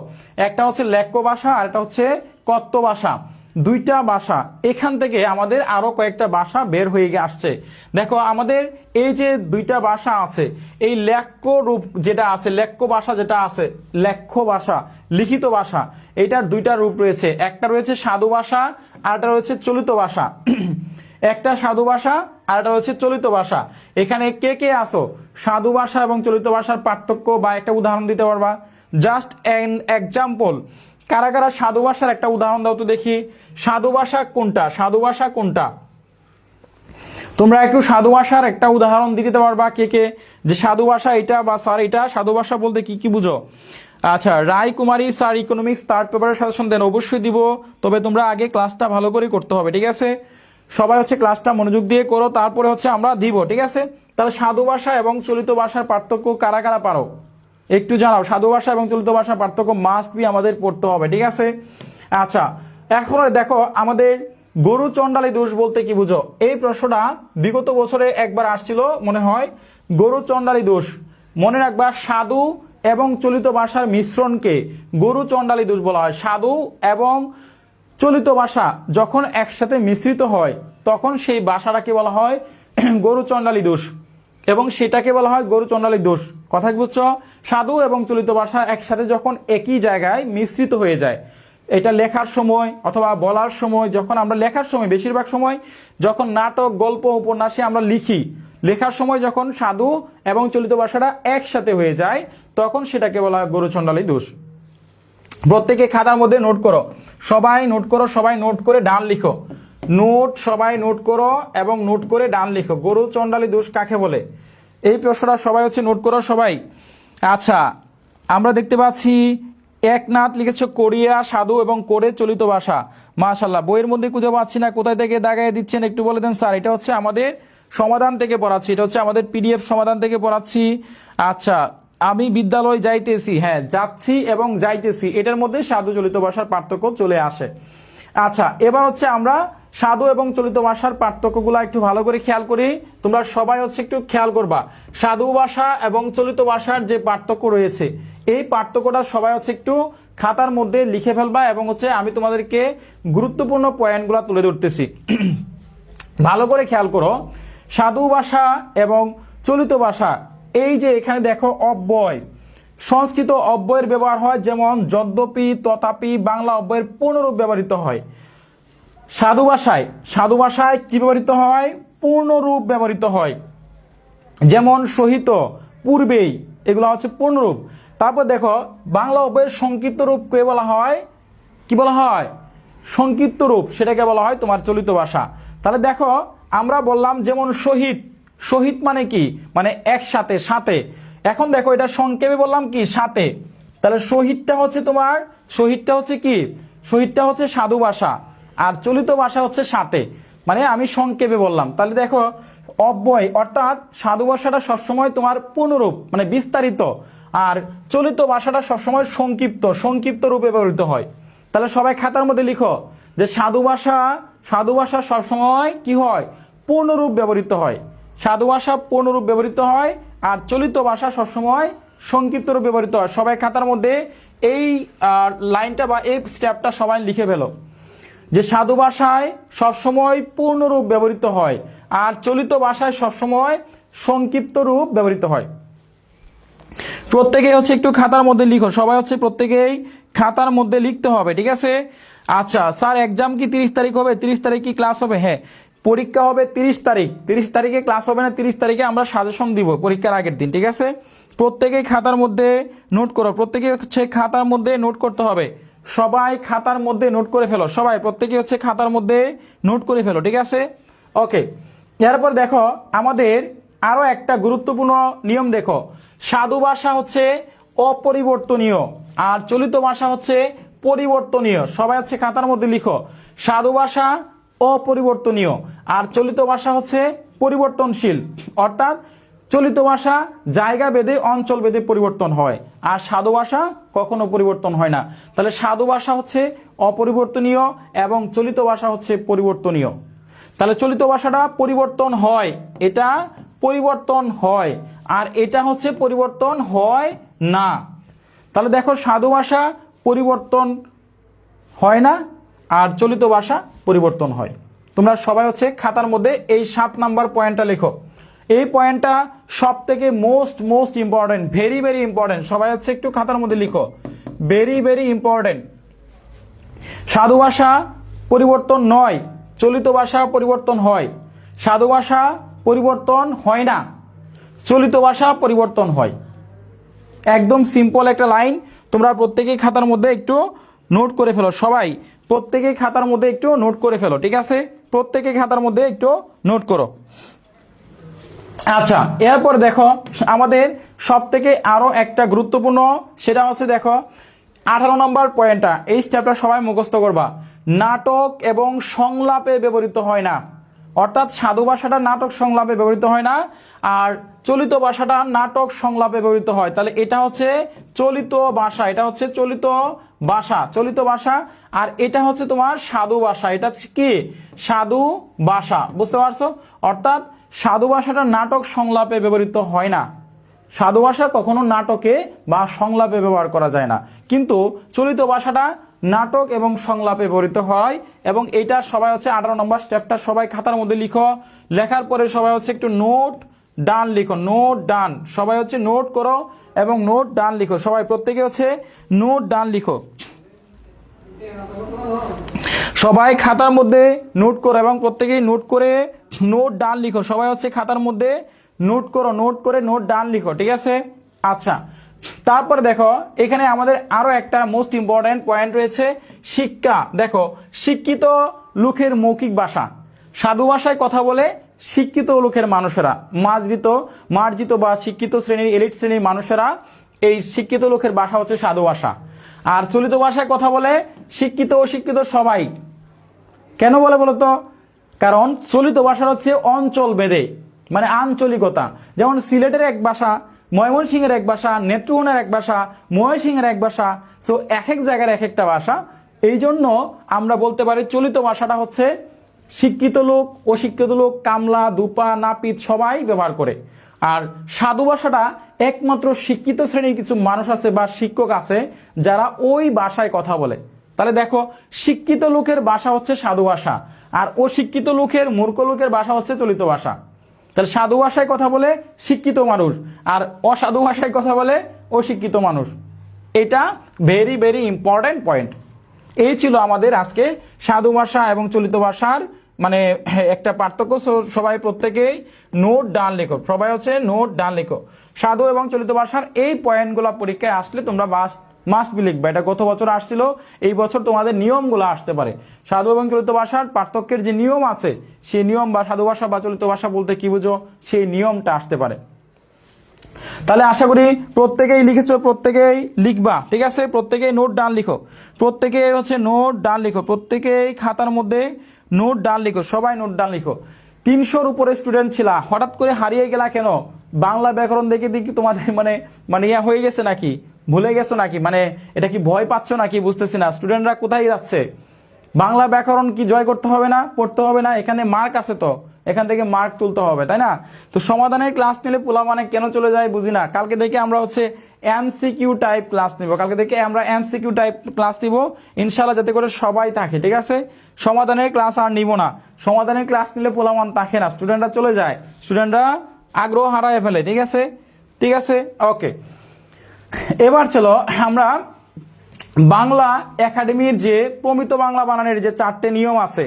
একটা হচ্ছে লেখ্য ভাষা আর একটা হচ্ছে কথ্য ভাষা, 2টা ভাষা। এখান থেকে আমাদের আরো কয়েকটা ভাষা বের হয়ে আসছে। দেখো আমাদের এই যে 2টা ভাষা আছে, এই লেখ্য রূপ যেটা আছে, লেখ্য ভাষা যেটা আছে, লেখ্য ভাষা লিখিত ভাষা, এটার 2টা রূপ রয়েছে। একটা রয়েছে সাধু ভাষা আর একটা রয়েছে চলিত ভাষা। একটা সাধু ভাষা আর একটা রয়েছে চলিত ভাষা। এখানে কে কে আসো সাধু ভাষা এবং চলিত ভাষার পার্থক্য বা একটা উদাহরণ দিতে পারবা? জাস্ট এন এক্সাম্পল, কারা কারা সাধু ভাষার একটা উদাহরণ দাও তো দেখি। সাধু ভাষা কোনটা? সাধু ভাষা কোনটা? তোমরা একটু সাধু ভাষার একটা উদাহরণ দিতে পারবা কে কে, যে সাধু ভাষা এটা বা স্যার এটা? সাধু ভাষা বলতে কি কি বুঝো? আচ্ছা, রায় কুমারী স্যার ইকোনমিক্স 3rd পেপারের সাজেশন দেন, অবশ্যই দিব, তবে তোমরা আগে ক্লাসটা ভালো করে করতে হবে, ঠিক আছে। সবাই হচ্ছে ক্লাসটা মনোযোগ দিয়ে করো, তারপরে হচ্ছে আমরা দিব, ঠিক আছে। তাহলে সাধু ভাষা এবং চলিত ভাষার পার্থক্য কারা কারা পারো একটু জানাও। সাধু ভাষা এবং চলিত ভাষার পার্থক্য মাস্ট বি আমাদের পড়তে হবে, ঠিক আছে। আচ্ছা, এখন দেখো আমাদের গরু চণ্ডালী দোষ বলতে কি বুঝো? এই প্রশ্নটা বিগত বছরে একবার আসছিল মনে হয়। গরু চণ্ডালী দোষ মনে রাখবা, সাধু এবং চলিত ভাষার মিশ্রণকে গরু চণ্ডালী দোষ বলা হয়। সাধু এবং চলিত ভাষা যখন একসাথে মিশ্রিত হয় তখন সেই ভাষাটাকে বলা হয় গরু চণ্ডালী দোষ, এবং সেটাকে বলা হয় গরু চণ্ডালী দোষ। কথা কি বুঝছো? সাধু এবং চলিত ভাষা একসাথে যখন একই জায়গায় মিশ্রিত হয়ে যায়, এটা লেখার সময় অথবা বলার সময়, যখন আমরা লেখার সময়, বেশিরভাগ সময় যখন নাটক গল্প উপন্যাসে আমরা লিখি, লেখার সময় যখন সাধু এবং চলিত ভাষাটা একসাথে হয়ে যায় তখন সেটাকে বলা হয় গরু চণ্ডালী দোষ। প্রত্যেকে খাতার মধ্যে নোট করো, সবাই নোট করো, সবাই নোট করে ডান লিখো। নোট, সবাই নোট করো এবং নোট করে ডান লিখো। গরু চণ্ডালী দোষ কাকে বলে, এই প্রশ্নটা সবাই হচ্ছে নোট করো সবাই। আচ্ছা, আমরা দেখতে পাচ্ছি একনাথ লিখেছ কোরিয়া সাধু এবং করে চলিত ভাষা। মাশাআল্লাহ, বইয়ের মধ্যে খুঁজে পাচ্ছি না, কোথায় থেকে দাগায় দিচ্ছেন একটু বলে দেন স্যার। এটা হচ্ছে আমাদের সমাধান থেকে পড়াচ্ছি, এটা হচ্ছে আমাদের পিডিএফ সমাধান থেকে পড়াচ্ছি। আচ্ছা, আমি বিদ্যালয় যাইতেছি, হ্যাঁ যাচ্ছি এবং যাইতেছি, এটার মধ্যে সাধু চলিত ভাষার পার্থক্য চলে আসে। আচ্ছা, এবার হচ্ছে আমরা সাধু এবং চলিত ভাষার পার্থক্যগুলো একটু ভালো করে খেয়াল করি। তোমরা সবাই হচ্ছে একটু খেয়াল করবা, সাধু ভাষা এবং চলিত ভাষার যে পার্থক্য রয়েছে, এই পার্থক্যটা সবাই হচ্ছে একটু খাতার মধ্যে লিখে ফেলবা এবং হচ্ছে আমি তোমাদেরকে গুরুত্বপূর্ণ পয়েন্টগুলো তুলে ধরতেছি। ভালো করে খেয়াল করো, সাধু ভাষা এবং চলিত ভাষা, এই যে এখানে দেখো অব্যয়, সংস্কৃত অব্যয়ের ব্যবহার হয়, যেমন যদ্যপি, তথাপি, বাংলা অব্যয়ের পূর্ণরূপ ব্যবহৃত হয়। সাধু ভাষায় কি ব্যবহৃত হয়? পূর্ণরূপ ব্যবহৃত হয়, যেমন সহিত, পূর্বেই, এগুলো হচ্ছে পূর্ণরূপ। তারপর দেখো বাংলা অব্যয়ের সংক্ষিপ্ত রূপ কে বলা হয়? কি বলা হয়? সংক্ষিপ্ত রূপ, সেটাকে বলা হয় তোমার চলিত ভাষা। তাহলে দেখো আমরা বললাম যেমন শহীদ, শহীদ মানে কি? মানে একসাথে, সাথে। এখন দেখো এটা সংক্ষেপে বললাম কি? সাথে। তাহলে শহীদটা হচ্ছে তোমার, শহীদটা হচ্ছে কি? শহীদটা হচ্ছে সাধু ভাষা, আর চলিত ভাষা হচ্ছে সাথে, মানে আমি সংক্ষেপে বললাম। তাহলে দেখো অব্যয় অর্থাৎ সাধু ভাষাটা সবসময় তোমার পূর্ণরূপ মানে বিস্তারিত, আর চলিত ভাষাটা সবসময় সংক্ষিপ্ত, সংক্ষিপ্ত রূপে ব্যবহৃত হয়। তাহলে সবাই খাতার মধ্যে লিখো যে সাধু ভাষা সবসময় কি হয়? পূর্ণরূপ ব্যবহৃত হয়। সাধু ভাষা পূর্ণরূপ ব্যবহৃত হয়, আর চলিত ভাষা সবসময় সংক্ষিপ্ত রূপ ব্যবহৃত হয়। সবাই খাতার মধ্যে এই লাইনটা বা এই স্টেপটা সবাই লিখে ফেলো যে সাধু ভাষায় সবসময় পূর্ণরূপ ব্যবহৃত হয়, আর চলিত ভাষায় সবসময় সংক্ষিপ্ত রূপ ব্যবহৃত হয়। প্রত্যেকে হচ্ছে একটু খাতার মধ্যে লিখো, সবাই হচ্ছে প্রত্যেকেই খাতার মধ্যে লিখতে হবে, ঠিক আছে? আচ্ছা স্যার, এক্সাম কি 30 তারিখ হবে? 30 তারিখ কি ক্লাস হবে? হ্যাঁ, পরীক্ষা হবে 30 তারিখ। 30 তারিখে ক্লাস হবে না, 30 তারিখে আমরা সাজেশন দিব পরীক্ষার আগের দিন, ঠিক আছে? প্রত্যেকেই খাতার মধ্যে নোট করো, প্রত্যেকে হচ্ছে খাতার মধ্যে নোট করতে হবে। সবাই খাতার মধ্যে নোট করে ফেলো, সবাই প্রত্যেকে হচ্ছে খাতার মধ্যে নোট করে ফেলো, ঠিক আছে? ওকে, এরপর দেখো আমাদের আরো একটা গুরুত্বপূর্ণ নিয়ম দেখো, সাধু ভাষা হচ্ছে অপরিবর্তনীয় আর চলিত ভাষা হচ্ছে পরিবর্তনীয়। সবাই হচ্ছে খাতার মধ্যে লিখো, সাধু ভাষা অপরিবর্তনীয় আর চলিত ভাষা হচ্ছে পরিবর্তনশীল। অর্থাৎ চলিত ভাষা জায়গা ভেদে, অঞ্চল ভেদে পরিবর্তন হয়, আর সাধু ভাষা কখনো পরিবর্তন হয় না। তাহলে সাধু ভাষা হচ্ছে অপরিবর্তনীয় এবং চলিত ভাষা হচ্ছে পরিবর্তনীয়। তাহলে চলিত ভাষাটা পরিবর্তন হয়, এটা পরিবর্তন হয়, আর এটা হচ্ছে পরিবর্তন হয় না। তাহলে দেখো সাধু ভাষা পরিবর্তন হয় না আর চলিত ভাষা পরিবর্তন হয়। তোমরা সবাই হচ্ছে খাতার মধ্যে এই 7 নাম্বার পয়েন্টটা লেখো। এই পয়েন্টটা সব থেকে most important, very very important. সবাই হচ্ছে একটু খাতার মধ্যে লিখো, ভেরি ভেরি ইম্পর্টেন্ট। সাধু ভাষা পরিবর্তন নয়, চলিত ভাষা পরিবর্তন হয়। সাধু ভাষা পরিবর্তন হয় না, চলিত ভাষা পরিবর্তন হয়। একদম সিম্পল একটা লাইন, তোমরা প্রত্যেকেই খাতার মধ্যে একটু নোট করে ফেলো। সবাই প্রত্যেকেই খাতার মধ্যে একটু নোট করে ফেলো, ঠিক আছে? প্রত্যেকেই খাতার মধ্যে একটু নোট করো। আচ্ছা, এরপর দেখো আমাদের সব থেকে আরো একটা গুরুত্বপূর্ণ, সেটা হচ্ছে দেখো 18 নম্বর পয়েন্টটা, এই স্টেপটা সবাই মুখস্থ করবা। নাটক এবং সংলাপে ব্যবহৃত হয় না। অর্থাৎ সাধু ভাষাটা নাটক সংলাপে ব্যবহৃত হয় না, আর চলিত ভাষাটা নাটক সংলাপে ব্যবহৃত হয়। তাহলে এটা হচ্ছে চলিত ভাষা, এটা হচ্ছে চলিত ভাষা, চলিত ভাষা। আর এটা হচ্ছে তোমার সাধু ভাষা, এটা কি? সাধু ভাষা, বুঝতে পারছো? অর্থাৎ সাধু ভাষাটা নাটক সংলাপে ব্যবহৃত হয় না। সাধু ভাষা কখনো নাটকে বা সংলাপে ব্যবহার করা যায় না, কিন্তু চলিত ভাষাটা নাটক এবং সংলাপে ব্যবহৃত হয়। এবং এটা সবাই হচ্ছে 18 নম্বর স্টেপটা সবাই খাতার মধ্যে লিখো। লেখার পরে সবাই হচ্ছে একটু নোট ডান লিখো, নোট ডান। সবাই হচ্ছে নোট করো এবং নোট ডান লিখো। সবাই প্রত্যেকে হচ্ছে নোট ডান লিখো। সবাই খাতার মধ্যে নোট করো এবং প্রত্যেকেই নোট করে নোট ডান লিখো। সবাই হচ্ছে খাতার মধ্যে নোট করো, নোট করে নোট ডান লিখো, ঠিক আছে? আচ্ছা, তারপরে দেখো এখানে আমাদের আরো একটা মোস্ট ইম্পর্টেন্ট পয়েন্ট রয়েছে, শিক্ষা। দেখো শিক্ষিত লোকের মৌখিক ভাষা, সাধু ভাষায় কথা বলে শিক্ষিত লোকের মানুষেরা, মার্জিত বা শিক্ষিত শ্রেণীর এলিট শ্রেণীর মানুষেরা, এই শিক্ষিত লোকের ভাষা হচ্ছে সাধু ভাষা। আর চলিত ভাষায় কথা বলে শিক্ষিত অশিক্ষিত সবাই। কেন বলে বলতো? কারণ চলিত ভাষা হচ্ছে অঞ্চল ভেদে, মানে আঞ্চলিকতা। যেমন সিলেটের এক ভাষা, ময়মনসিংহের এক ভাষা, নেত্রকোনার এক ভাষা, ময়মনসিংহের এক ভাষা। সো এক এক জায়গার এক একটা ভাষা। এই জন্য আমরা বলতে পারি চলিত ভাষাটা হচ্ছে শিক্ষিত লোক, অশিক্ষিত লোক, কামলা, দুপা, নাপিত সবাই ব্যবহার করে। আর সাধু ভাষাটা একমাত্র শিক্ষিত শ্রেণীর কিছু মানুষ আছে বা শিক্ষক আছে যারা ওই ভাষায় কথা বলে। তাহলে দেখো শিক্ষিত লোকের ভাষা হচ্ছে সাধু ভাষা, আর অশিক্ষিত লোকের, মূর্খ লোকের ভাষা হচ্ছে চলিত ভাষা। তাহলে সাধু ভাষায় কথা বলে শিক্ষিত মানুষ, আর অসাধু ভাষায় কথা বলে অশিক্ষিত মানুষ। এটা ভেরি ভেরি ইম্পর্টেন্ট পয়েন্ট। এই ছিল আমাদের আজকে সাধু ভাষা এবং চলিত ভাষার মানে একটা পার্থক্য। সবাই প্রত্যেকেই নোট ডান লেখো, সবাই হচ্ছে নোট ডান লেখো। সাধু এবং চলিত ভাষার এই পয়েন্টগুলো পরীক্ষায় আসলে তোমরা মাস্ট বি লিখবা। এটা গত বছর আসছিল, এই বছর তোমাদের নিয়মগুলো আসতে পারে। সাধু এবং চলিত ভাষার পার্থক্যের যে নিয়ম আছে, সেই নিয়ম বা সাধু ভাষা বা চলিত ভাষা বলতে কি বুঝো, সেই নিয়মটা আসতে পারে। তাহলে আশা করি প্রত্যেকেই লিখেছো, প্রত্যেকেই লিখবা, ঠিক আছে? প্রত্যেকেই নোট ডান লিখো, প্রত্যেকে হচ্ছে নোট ডান লিখো, প্রত্যেকেই খাতার মধ্যে নোট ডান লিখো, সবাই নোট ডান লিখো। 300-র উপরে স্টুডেন্ট ছিলা, হঠাৎ করে হারিয়ে গেলা কেন? বাংলা ব্যাকরণ দেখে দেখি তোমাদের মানে ইয়া হয়ে গেছে নাকি, ভুলে গেছো নাকি, মানে এটা কি ভয় পাচ্ছ নাকি বুঝতেছি না। স্টুডেন্টরা কোথায় যাচ্ছে? বাংলা ব্যাকরণ কি জয় করতে হবে না, পড়তে হবে না? এখানে মার্ক আছে তো, এখান থেকে মার্ক তুলতে হবে, তাই না? তো সমাধানের ক্লাস নিলে পোলা মানে কেন চলে যায় বুঝি না। কালকে থেকে আমরা হচ্ছে এমসিকিউ টাইপ ক্লাস নিব, কালকে থেকে আমরা এমসিকিউ টাইপ ক্লাস নিব ইনশাআল্লাহ, যাতে করে সবাই থাকে, ঠিক আছে? সমাধানের ক্লাস আর নিব না। সমাধানের ক্লাস নিলে পোলামান থাকে না, স্টুডেন্টরা চলে যায়, স্টুডেন্টরা আগ্রহ হারায় ফেলে, ঠিক আছে? ঠিক আছে, ওকে। এবার চলো আমরা বাংলা একাডেমির যে প্রমিত বাংলা বানানের যে 4টে নিয়ম আছে,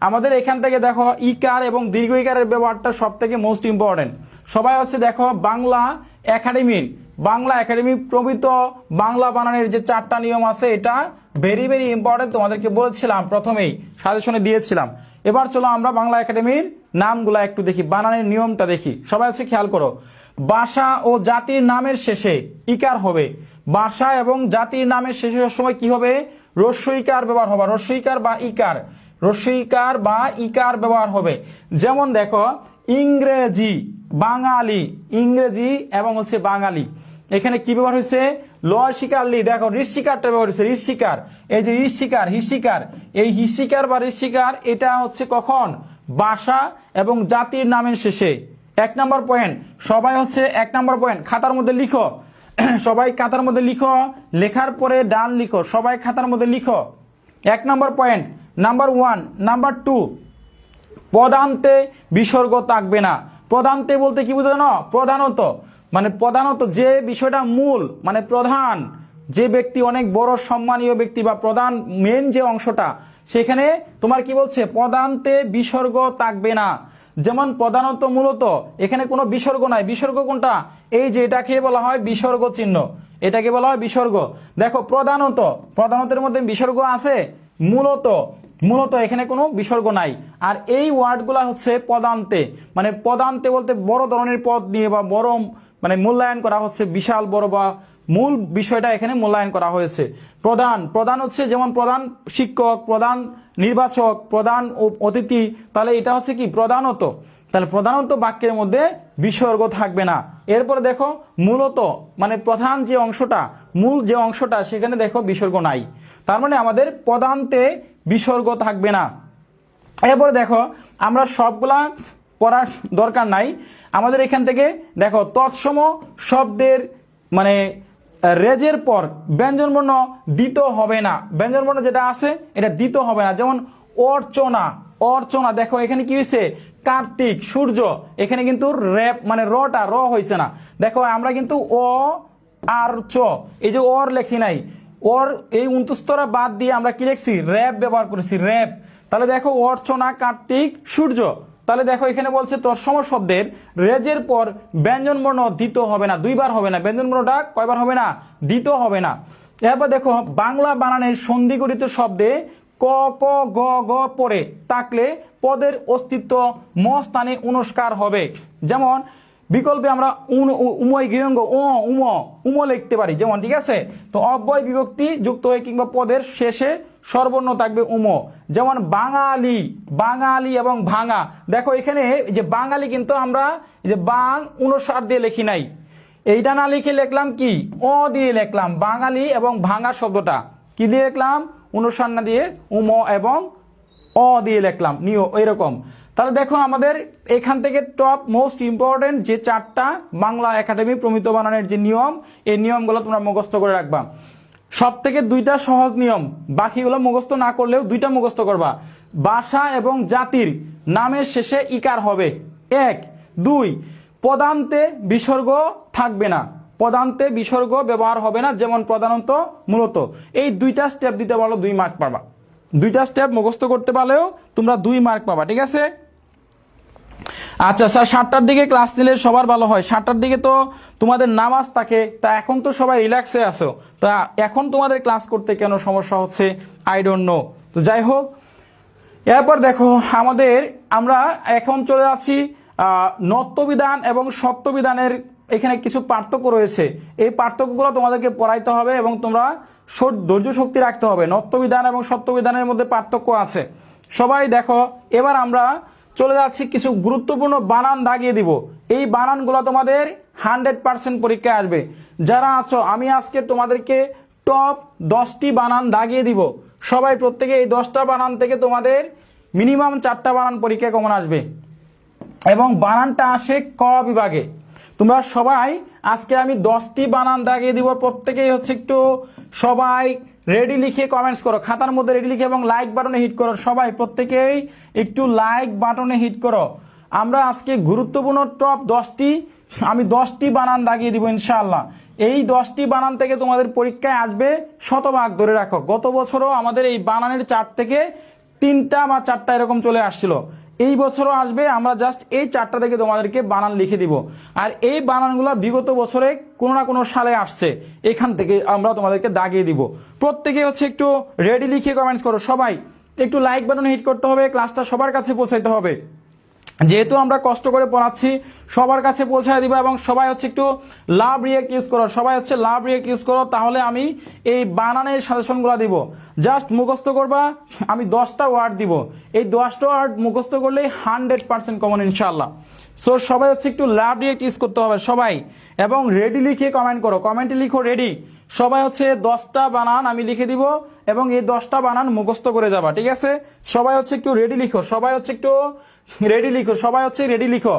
আমাদের এখান থেকে দেখো ইকার এবং দীর্ঘ ইকারের ব্যবহারটা সব থেকে মোস্ট ইম্পর্টেন্ট। সবাই হচ্ছে দেখো বাংলা একাডেমির প্রমিত বাংলা বানানের যে 4টা নিয়ম আছে, এটা ভেরি ভেরি ইম্পর্টেন্ট। তোমাদেরকে বলেছিলাম, প্রথমেই সাজেশনে দিয়েছিলাম। এবার চলো আমরা বাংলা একাডেমির নামগুলা একটু দেখি, বানানের নিয়মটা দেখি। সবাই হচ্ছে খেয়াল করো, ভাষা ও জাতির নামের শেষে ইকার হবে। ভাষা এবং জাতির নামের শেষে সময় কি হবে? রস্যইকার ব্যবহার হবে, রস্যইকার বা ইকার ব্যবহার হবে। যেমন দেখো ইংরেজি, বাঙালি, ইংরেজি এবং হচ্ছে বাঙালি, এখানে কি ব্যবহার হয়েছে? লশিকার লি। দেখো ঋষিকারটা ব্যবহার হয়েছে, ঋষিকার। এই যে হিসিকার, এই হিসিকার বা ঋষিকার, এটা হচ্ছে কখন? ভাষা এবং জাতির নামের শেষে। 1 নম্বর পয়েন্ট। সবাই হচ্ছে 1 নম্বর পয়েন্ট খাতার মধ্যে লিখো, সবাই খাতার মধ্যে লিখো, লেখার পরে ডান লিখো, সবাই খাতার মধ্যে লিখো। 1 নম্বর পয়েন্ট। নাম্বার 1। নাম্বার 2, পদান্তে বিসর্গ থাকবে না। পদান্তে বলতে কি বুঝো জানো? প্রধানত যে বিষয়টা মূল, মানে প্রধান যে ব্যক্তি, অনেক বড় সম্মানীয় ব্যক্তি বা প্রধান মেন যে অংশটা, সেখানে তোমার কি বলছে? পদান্তে বিসর্গ থাকবে না। যেমন প্রধানত, মূলত, এখানে কোনো বিসর্গ নাই। বিসর্গ কোনটা? এই যে এটাকে বলা হয় বিসর্গ চিহ্ন, এটাকে বলা হয় বিসর্গ। দেখো প্রধানতের মধ্যে বিসর্গ আছে, মূলত এখানে কোনো বিসর্গ নাই। আর এই ওয়ার্ডগুলা হচ্ছে পদান্তে, মানে পদান্তে বলতে বড় ধরনের পদ নিয়ে বা বড় মানে মূল্যায়ন করা হচ্ছে, বিশাল বড় বা মূল বিষয়টা এখানে মূল্যায়ন করা হয়েছে। প্রধান হচ্ছে যেমন প্রধান শিক্ষক, প্রধান নির্বাচক, প্রধান অতিথি, তাহলে এটা হচ্ছে কি? প্রধানত। তাহলে প্রধানত বাক্যের মধ্যে বিসর্গ থাকবে না। এরপরে দেখো মূলত, মানে প্রধান যে অংশটা, মূল যে অংশটা, সেখানে দেখো বিসর্গ নাই। তার মানে আমাদের পদান্তে বিসর্গ থাকবে না। এরপরে দেখো আমরা সবগুলা পড়ার দরকার নাই, আমাদের এখান থেকে দেখো তৎসম শব্দের মানে রেজের পর ব্যঞ্জনবর্ণ দিতে হবে না। ব্যঞ্জনবর্ণ যেটা আছে এটা দিতে হবে না। যেমন অর্চনা, দেখো এখানে কি হয়েছে? কার্তিক, সূর্য, এখানে কিন্তু রেপ মানে রটা র হয়েছে না। দেখো আমরা কিন্তু অ আর চ, এই যে অর লেখি নাই, ওর এই 29টা বাদ দিয়ে আমরা কি লিখছি? র্যাব ব্যবহার করেছি, র্যাব। তাহলে দেখো অর্চনা, কার্তিক, সূর্য, তাহলে দেখো এখানে বলছে তৎসম শব্দের রেজের পর ব্যঞ্জনবর্ণ দ্বিতীয় হবে না, দুইবার হবে না, ব্যঞ্জনবর্ণটা কয়বার হবে না, দ্বিতীয় হবে না। এরপর দেখো বাংলা বানানের সন্ধিগঠিত শব্দে ক ক গ গ পরে থাকলে পদের অস্তিত্ব ম স্থানে অনুস্কার হবে। যেমন বিকল্পে আমরা উময় গৃহঙ্গ উম লিখতে পারি যেমন, ঠিক আছে। তো অব্যয় বিভক্তি যুক্ত হয়ে কিংবা পদের শেষে স্বরবর্ণ থাকবে উম, যেমন বাঙালি, বাঙালি এবং ভাঙা। দেখো এখানে যে বাঙালি কিন্তু আমরা যে বাং অনুসার দিয়ে লিখি নাই, এইটা না লিখে লিখলাম কি অ দিয়ে লিখলাম, বাঙালি এবং ভাঙা শব্দটা কি দিয়ে লিখলাম, অনুসার না দিয়ে উম এবং অ দিয়ে লিখলাম নিও এরকম। তাহলে দেখো আমাদের এখান থেকে টপ মোস্ট ইম্পর্টেন্ট যে 4টা বাংলা একাডেমি প্রমিত বানানের যে নিয়ম, এই নিয়মগুলো তোমরা মুখস্থ করে রাখবা। সব থেকে 2টা সহজ নিয়ম, বাকিগুলো মুখস্থ না করলেও 2টা মুখস্থ করবা। ভাষা এবং জাতির নামের শেষে ইকার হবে 1, 2 পদান্তে বিসর্গ থাকবে না, পদান্তে বিসর্গ ব্যবহার হবে না, যেমন প্রধানত মূলত। এই 2টা স্টেপ দিতে পারলো 2 মার্ক পাবা, 2টা স্টেপ মুখস্থ করতে পারলেও তোমরা 2 মার্ক পাবা, ঠিক আছে। আচ্ছা স্যার 7টার দিকে ক্লাস নিলে সবার ভালো হয়, 7টার দিকে তো তোমাদের নামাজ থাকে, তা এখন তো সবাই রিল্যাক্সে আছো, তা এখন তোমাদের ক্লাস করতে কেন সমস্যা হচ্ছে আই ডোন্ট নো। তো যাই হোক, এরপর দেখো আমরা এখন চলে যাচ্ছি নত্যবিধান এবং সত্যবিধানের এখানে কিছু পার্থক্য রয়েছে। এই পার্থক্যগুলো তোমাদেরকে পড়াইতে হবে এবং তোমরা ধৈর্য শক্তি রাখতে হবে। নত্যবিধান এবং সত্যবিধানের মধ্যে পার্থক্য আছে। সবাই দেখো, এবার আমরা চলে যাচ্ছি কিছু গুরুত্বপূর্ণ বানান দাগিয়ে দিব। এই বানানগুলো তোমাদের 100% পরীক্ষায় আসবে। যারা আছো, আমি আজকে তোমাদেরকে টপ 10টি বানান দাগিয়ে দিব। সবাই প্রত্যেকে এই 10টা বানান থেকে তোমাদের মিনিমাম 4টা বানান পরীক্ষায় কমন আসবে এবং বানানটা আসে ক বিভাগে। তোমরা সবাই আজকে আমি 10টি বানান দাগিয়ে দিব, প্রত্যেকেই হচ্ছে একটু সবাই রেডি লিখে কমেন্টস করো, খাতার মধ্যে রেডি লিখে এবং লাইক বাটনে হিট করো। সবাই প্রত্যেকেই একটু লাইক বাটনে হিট করো। আমরা আজকে গুরুত্বপূর্ণ টপ 10টি আমি 10টি বানান দাগিয়ে দিব ইনশাআল্লাহ। এই 10টি বানান থেকে তোমাদের পরীক্ষায় আসবে শতভাগ, ধরে রাখো। গত বছরও আমাদের এই বানানের 4 থেকে 3টা বা 4টা এরকম চলে আসছিল, এই বছরও আসবে। আমরা জাস্ট এই 4টা থেকে তোমাদেরকে বানান লিখে দিব। আর এই বানানগুলো বিগত বছরে কোনো না কোনো সালে আসছে, এখান থেকে আমরা তোমাদেরকে দাগিয়ে দিব। প্রত্যেকে হচ্ছে একটু রেডি লিখে কমেন্টস করো। সবাই একটু লাইক বাটন হিট করতে হবে, ক্লাসটা সবার কাছে পৌঁছাইতে হবে। যেহেতু আমরা কষ্ট করে পড়াচ্ছি, সবার কাছে পৌঁছায় দিবা এবং সবাই হচ্ছে একটু লাভ রিয়েক্ট ইউজ করো। সবাই হচ্ছে লাভ রিয়েক্ট ইউজ করো, তাহলে আমি এই বানানের সাজেশনগুলো দিব। জাস্ট মুখস্থ করবা, আমি 10টা ওয়ার্ড দিব, এই 10টা ওয়ার্ড মুখস্থ করলে 100% কমন ইনশাআল্লাহ। সো সবাই হচ্ছে একটু লাভ রিয়েক্ট ইউজ করতে হবে সবাই, এবং রেডি লিখে কমেন্ট করো, কমেন্টে লিখো রেডি। সবাই হচ্ছে 10টা বানান আমি লিখে দিব এবং এই 10টা বানান মুখস্থ করে যাবা, ঠিক আছে। সবাই হচ্ছে একটু রেডি লিখো, সবাই হচ্ছে একটু রেডি লিখো, সবাই হচ্ছে রেডি লিখো।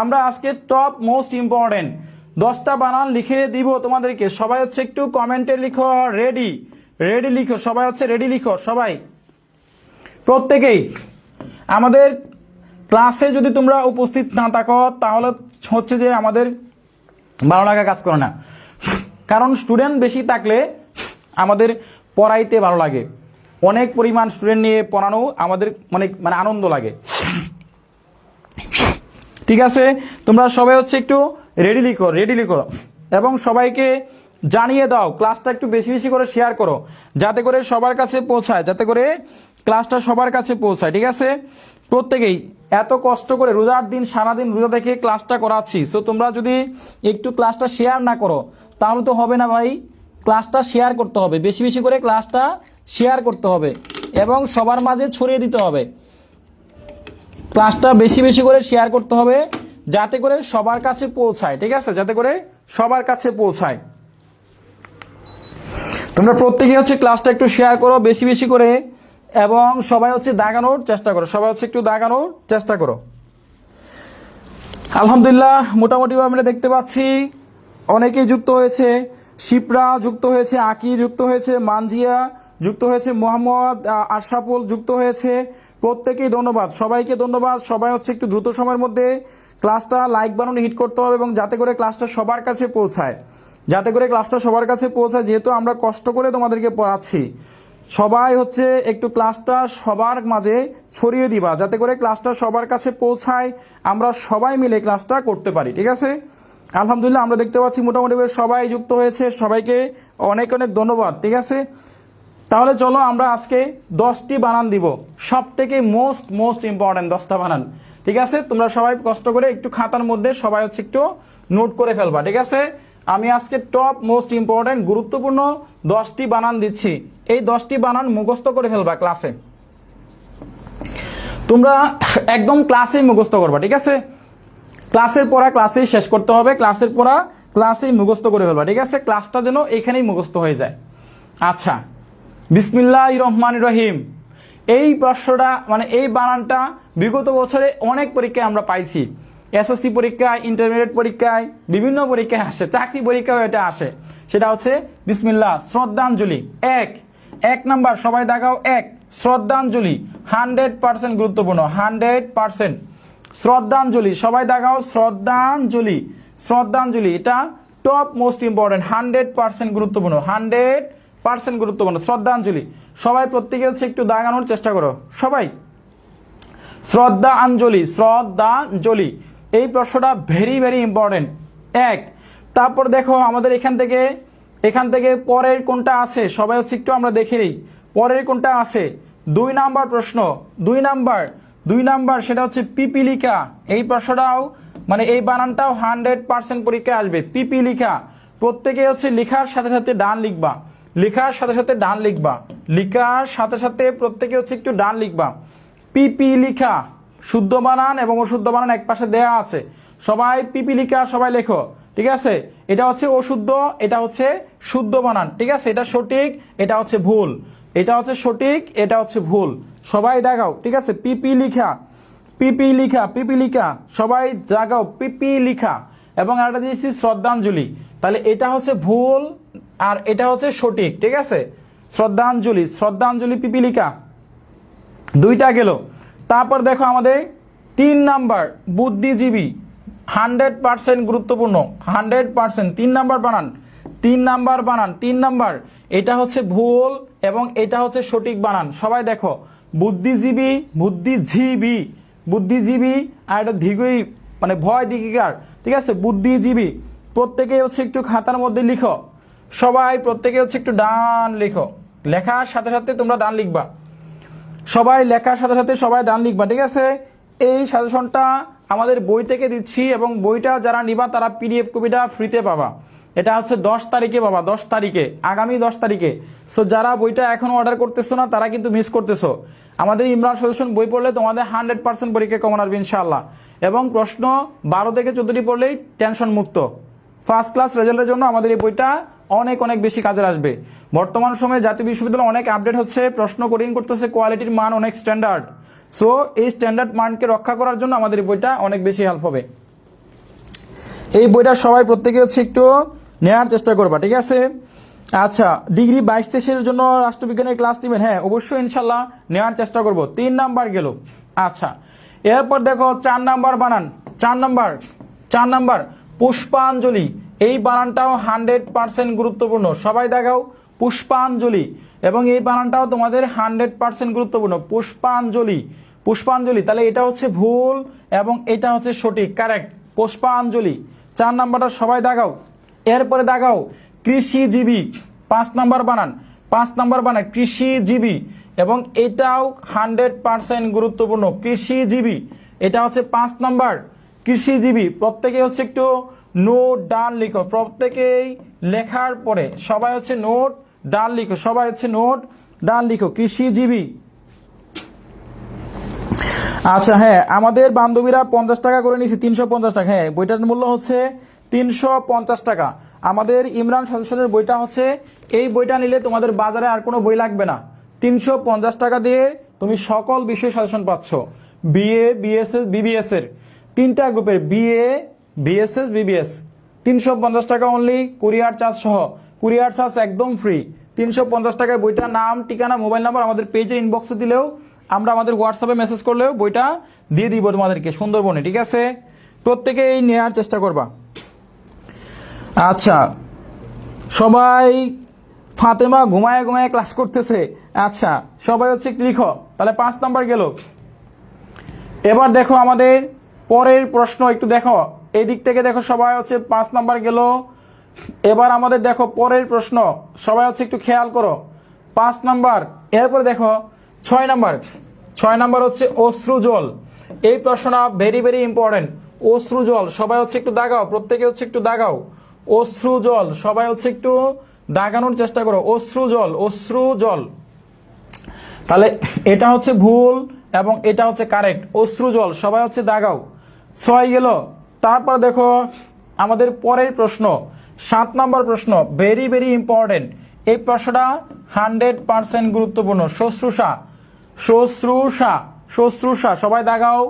আমরা আজকে টপ মোস্ট ইম্পর্টেন্ট 10টা বানান লিখে দিব তোমাদেরকে। সবাই হচ্ছে একটু কমেন্টে লিখো রেডি, রেডি লিখো, সবাই হচ্ছে রেডি লিখো। সবাই প্রত্যেকেই আমাদের ক্লাসে যদি তোমরা উপস্থিত না থাকো তাহলে হচ্ছে যে আমাদের ভালো লাগা কাজ করে না, কারণ স্টুডেন্ট বেশি থাকলে আমাদের পড়াইতে ভালো লাগে। অনেক পরিমাণ স্টুডেন্ট নিয়ে পড়ানো আমাদের অনেক আনন্দ লাগে, ঠিক আছে। তোমরা সবাই হচ্ছে একটু রেডি লিখো, রেডি লিখো এবং সবাইকে জানিয়ে দাও, ক্লাসটা একটু বেশি বেশি করে শেয়ার করো, যাতে করে সবার কাছে পৌঁছায়, যাতে করে ক্লাসটা সবার কাছে পৌঁছায়, ঠিক আছে। প্রত্যেকেই এত কষ্ট করে রোজার দিন সারাদিন রোজা দেখে ক্লাসটা করাচ্ছি, সো তোমরা যদি একটু ক্লাসটা শেয়ার না করো তাহলে তো হবে না ভাই। ক্লাসটা শেয়ার করতে হবে, বেশি বেশি করে ক্লাসটা শেয়ার করতে হবে এবং সবার মাঝে ছড়িয়ে দিতে হবে। ক্লাসটা বেশি বেশি করে শেয়ার করতে হবে যাতে করে সবার কাছে পৌঁছায়, ঠিক আছে, যাতে করে সবার কাছে পৌঁছায়। তোমরা প্রত্যেকে হচ্ছে ক্লাসটা একটু শেয়ার করো বেশি বেশি করে এবং সবাই হচ্ছে দাগানোর চেষ্টা করো, সবাই হচ্ছে একটু দাগানোর চেষ্টা করো। আলহামদুলিল্লাহ মোটামুটি আমরা দেখতে পাচ্ছি অনেকেই যুক্ত হয়েছে। শিপ্রা যুক্ত হয়েছে, আকি যুক্ত হয়েছে, মানজিয়া যুক্ত হয়েছে, মোহাম্মদ আশরাফুল যুক্ত হয়েছে। প্রত্যেকেই ধন্যবাদ, সবাইকে ধন্যবাদ। সবাই হচ্ছে একটু দ্রুত সময়ের মধ্যে ক্লাসটা লাইক বানানো হিট করতে হবে এবং যাতে করে ক্লাসটা সবার কাছে পৌঁছায়, যাতে করে ক্লাসটা সবার কাছে পৌঁছায়। যেহেতু আমরা কষ্ট করে তোমাদেরকে পড়াচ্ছি, সবাই হচ্ছে একটু ক্লাসটা সবার মাঝে ছড়িয়ে দিবা, যাতে করে ক্লাসটা সবার কাছে পৌঁছায়, আমরা সবাই মিলে ক্লাসটা করতে পারি। ঠিক আছে, আলহামদুলিল্লাহ আমরা দেখতে পাচ্ছি মোটামুটি সবাই যুক্ত হয়েছে, সবাইকে অনেক অনেক ধন্যবাদ। ঠিক আছে, তাহলে চলো আমরা আজকে 10টি বানান দিব, সব থেকে মোস্ট ইম্পর্টেন্ট 10টা বানান। ঠিক আছে, তোমরা সবাই কষ্ট করে একটু খাতার মধ্যে সবাই হচ্ছে একটু নোট করে ফেলবা। ঠিক আছে, আমি আজকে টপ মোস্ট ইম্পর্টেন্ট গুরুত্বপূর্ণ 10টি বানান দিচ্ছি, এই 10টি বানান মুখস্থ করে ফেলবা ক্লাসে, তোমরা একদম ক্লাসেই মুখস্থ করবা। ঠিক আছে, ক্লাসের পড়া ক্লাসেই শেষ করতে হবে, ক্লাসের পড়া ক্লাসেই মুখস্থ করে ফেলবা। ঠিক আছে, ক্লাসটা যেন এখানেই মুখস্থ হয়ে যায়। আচ্ছা, বিসমিল্লাহির রহমানির রহিম, এই প্রশ্নটা মানে এই বানানটা বিগত বছরে অনেক পরীক্ষায় আমরা পাইছি, এসএসসি পরীক্ষায়, ইন্টারমিডিয়েট পরীক্ষায়, বিভিন্ন পরীক্ষায় আসে, চাকরি পরীক্ষায় এটা আসে। সেটা হচ্ছে বিসমিল্লাহ, শ্রদ্ধাঞ্জলি। এক নাম্বার, সবাই দেখাও এক, শ্রদ্ধাঞ্জলি 100% গুরুত্বপূর্ণ, 100%। শ্রদ্ধাঞ্জলি, সবাই দেখাও শ্রদ্ধাঞ্জলি, শ্রদ্ধাঞ্জলি এটা টপ মোস্ট ইম্পর্টেন্ট, 100% গুরুত্বপূর্ণ, 100% গুরুত্বপূর্ণ শ্রদ্ধাঞ্জলি। সবাই প্রত্যেকে হচ্ছে একটু দাগানোর চেষ্টা করো সবাই। শ্রদ্ধাঞ্জলি, শ্রদ্ধাঞ্জলি, এই প্রশ্নটা ভেরি ইম্পর্টেন্ট। এক, তারপর দেখো আমাদের এখান থেকে পরের কোনটা আছে, সবাই হচ্ছে একটু আমরা দেখে নিই পরের কোনটা আছে। 2 নাম্বার প্রশ্ন, 2 নাম্বার সেটা হচ্ছে পিপিলিকা। এই প্রশ্নটাও মানে এই বানানটাও 100% পরীক্ষায় আসবে। পিপিলিকা, প্রত্যেকে হচ্ছে লেখার সাথে সাথে ডান লিখবা, লেখার সাথে সাথে ডান লিখবা, লেখার সাথে সাথে প্রত্যেকে হচ্ছে একটু ডান লিখবা। পিপিলিকা, শুদ্ধ বানান এবং অশুদ্ধ বানান এক পাশে দেয়া আছে, সবাই পিপিলিকা সবাই লেখো। ঠিক আছে, এটা হচ্ছে অশুদ্ধ, এটা হচ্ছে শুদ্ধ বানান। ঠিক আছে, এটা সঠিক, এটা হচ্ছে ভুল, এটা হচ্ছে সঠিক, এটা হচ্ছে ভুল, সবাই দেখাও। ঠিক আছে, পিপিলিকা, পিপিলিকা, পিপিলিকা, সবাই জাগাও পিপিলিকা। এবং আরেকটা দিয়েছি শ্রদ্ধাঞ্জলি, তাহলে এটা হচ্ছে ভুল আর এটা হচ্ছে সঠিক। ঠিক আছে, শ্রদ্ধাঞ্জলি, শ্রদ্ধাঞ্জলি, পিপিলিকা, 2টা গেল। তারপর দেখো আমাদের 3 নাম্বার, বুদ্ধিজীবী, 100% গুরুত্বপূর্ণ, 100%। 3 নাম্বার বানান, 3 নাম্বার বানান, 3 নাম্বার, এটা হচ্ছে ভুল এবং এটা হচ্ছে সঠিক বানান। সবাই দেখো বুদ্ধিজীবী, বুদ্ধিজীবী, বুদ্ধিজীবী, আর এটা দীর্ঘই মানে ভয় দিঘিকার। ঠিক আছে, বুদ্ধিজীবী, প্রত্যেকে হচ্ছে একটু খাতার মধ্যে লিখো, সবাই প্রত্যেকে হচ্ছে একটু ডান লিখো, লেখার সাথে সাথে তোমরা ডান লিখবা, সবাই লেখার সাথে সাথে সবাই ডান লিখবা। ঠিক আছে, এই সাজেশনটা আমাদের বই থেকে দিচ্ছি এবং বইটা যারা নিবা তারা পিডিএফ কপিটা ফ্রিতে পাবা। এটা হচ্ছে 10 তারিখে পাবা, 10 তারিখে, আগামী 10 তারিখে। সো যারা বইটা এখন অর্ডার করতেছো না তারা কিন্তু মিস করতেছো। আমাদের ইমরান সলিউশন বই পড়লে তোমাদের 100% পরীক্ষা কমন আসবে ইনশাআল্লাহ, এবং প্রশ্ন 12 থেকে 14টি পড়লেই টেনশন মুক্ত। ফার্স্ট ক্লাস রেজাল্টের জন্য আমাদের এই বইটা অনেক বেশি কাজে আসবে। বর্তমান সময়ে জাতীয় বিশ্ববিদ্যালয় অনেক আপডেট হচ্ছে, প্রশ্ন কঠিন করতেছে, কোয়ালিটির মান অনেক স্ট্যান্ডার্ড। সো এই স্ট্যান্ডার্ড মানকে রক্ষা করার জন্য আমাদের এই বইটা অনেক বেশি হেল্প হবে। এই বইটা সবাই প্রত্যেকে হচ্ছে একটু নেওয়ার চেষ্টা করবা। ঠিক আছে, আচ্ছা, ডিগ্রি 22-23 জন্য রাষ্ট্রবিজ্ঞানের ক্লাস নেবেন? হ্যাঁ, অবশ্যই ইনশাল্লাহ নেওয়ার চেষ্টা করব। 3 নাম্বার গেল। আচ্ছা, এরপর দেখো 4 নাম্বার বানান, 4 নাম্বার পুষ্পাঞ্জলি। এই বানানটাও 100% গুরুত্বপূর্ণ, সবাই দেখাও পুষ্পাঞ্জলি, এবং এই বানানটাও তোমাদের 100% গুরুত্বপূর্ণ, পুষ্পাঞ্জলি, পুষ্পাঞ্জলি। তাহলে এটা হচ্ছে ভুল এবং এটা হচ্ছে সঠিক, কারেক্ট, পুষ্পাঞ্জলি। 4 নাম্বারটা সবাই দেখাও। এরপরে দেখাও কৃষিজীবী, 5 নাম্বার বানান, 5 নাম্বার বানান কৃষিজীবী, এবং এটাও 100% গুরুত্বপূর্ণ, কৃষিজীবী। এটা হচ্ছে 5 নাম্বার, কৃষিজীবী। প্রত্যেকে হচ্ছে একটু নোট ডান লিখো, প্রত্যেকেই লেখার পরে সবাই হচ্ছে নোট ডান লিখো, সবাই হচ্ছে নোট ডান লিখো, কৃষিজীবী। আচ্ছা, হ্যাঁ, আমাদের বান্ধবীরা 50 টাকা করে নিয়েছে, 350 টাকা। হ্যাঁ, বইটার মূল্য হচ্ছে 350 টাকা। আমাদের ইমরান সলিউশনের বইটা হচ্ছে, এই বইটা নিলে তোমাদের বাজারে আর কোনো বই লাগবে না। 350 টাকা দিয়ে তুমি সকল বিষয় সাজেশন পাচ্ছ, বিএ, বিএসএস, বিবিএস এর 3টা গ্রুপের বিএ, বিএসএস, বিবিএস। 350 টাকা অনলি, কুরিয়ার চার্জ সহ, কুরিয়ার চার্জ একদম ফ্রি। 350 টাকায় বইটা, নাম, ঠিকানা, মোবাইল নাম্বার আমাদের পেজে ইনবক্সে দিলেও, আমরা আমাদের হোয়াটসঅ্যাপে মেসেজ করলেও বইটা দিয়ে দিব তোমাদেরকে সুন্দরবনে। ঠিক আছে, প্রত্যেকে এই নেওয়ার চেষ্টা করবা। আচ্ছা, সবাই ফাতেমা ঘুমায় ক্লাস করতেছে, আচ্ছা সবাই হচ্ছে একটু লিখো, তাহলে 5 নাম্বার গেল। এবার দেখো আমাদের পরের প্রশ্ন একটু দেখো, এই দিক থেকে দেখো, সবাই হচ্ছে 5 নাম্বার গেল। এবার আমাদের দেখো পরের প্রশ্ন, সবাই হচ্ছে একটু খেয়াল করো, 5 নাম্বার। এরপরে দেখো 6 নাম্বার। 6 নাম্বার হচ্ছে অশ্রুজল। এই প্রশ্নটা ভেরি ভেরি ইম্পর্টেন্ট। অশ্রুজল, সবাই হচ্ছে একটু দাগাও, প্রত্যেকে হচ্ছে একটু দাগাও। অশ্রুজল, সবাই হচ্ছে একটু দাগানোর চেষ্টা করো। অশ্রুজল, অশ্রুজল। তাহলে এটা হচ্ছে ভুল এবং এটা হচ্ছে কারেক্ট। অশ্রুজল, সবাই হচ্ছে দাগাও। 6 গেল। তারপর দেখো আমাদের পরের প্রশ্ন, 7 নাম্বার প্রশ্ন, ভেরি ভেরি ইম্পর্টেন্ট। এই প্রশ্নটা 100% গুরুত্বপূর্ণ। শুশ্রূষা, শুশ্রূষা, শুশ্রূষা, সবাই দাগাও।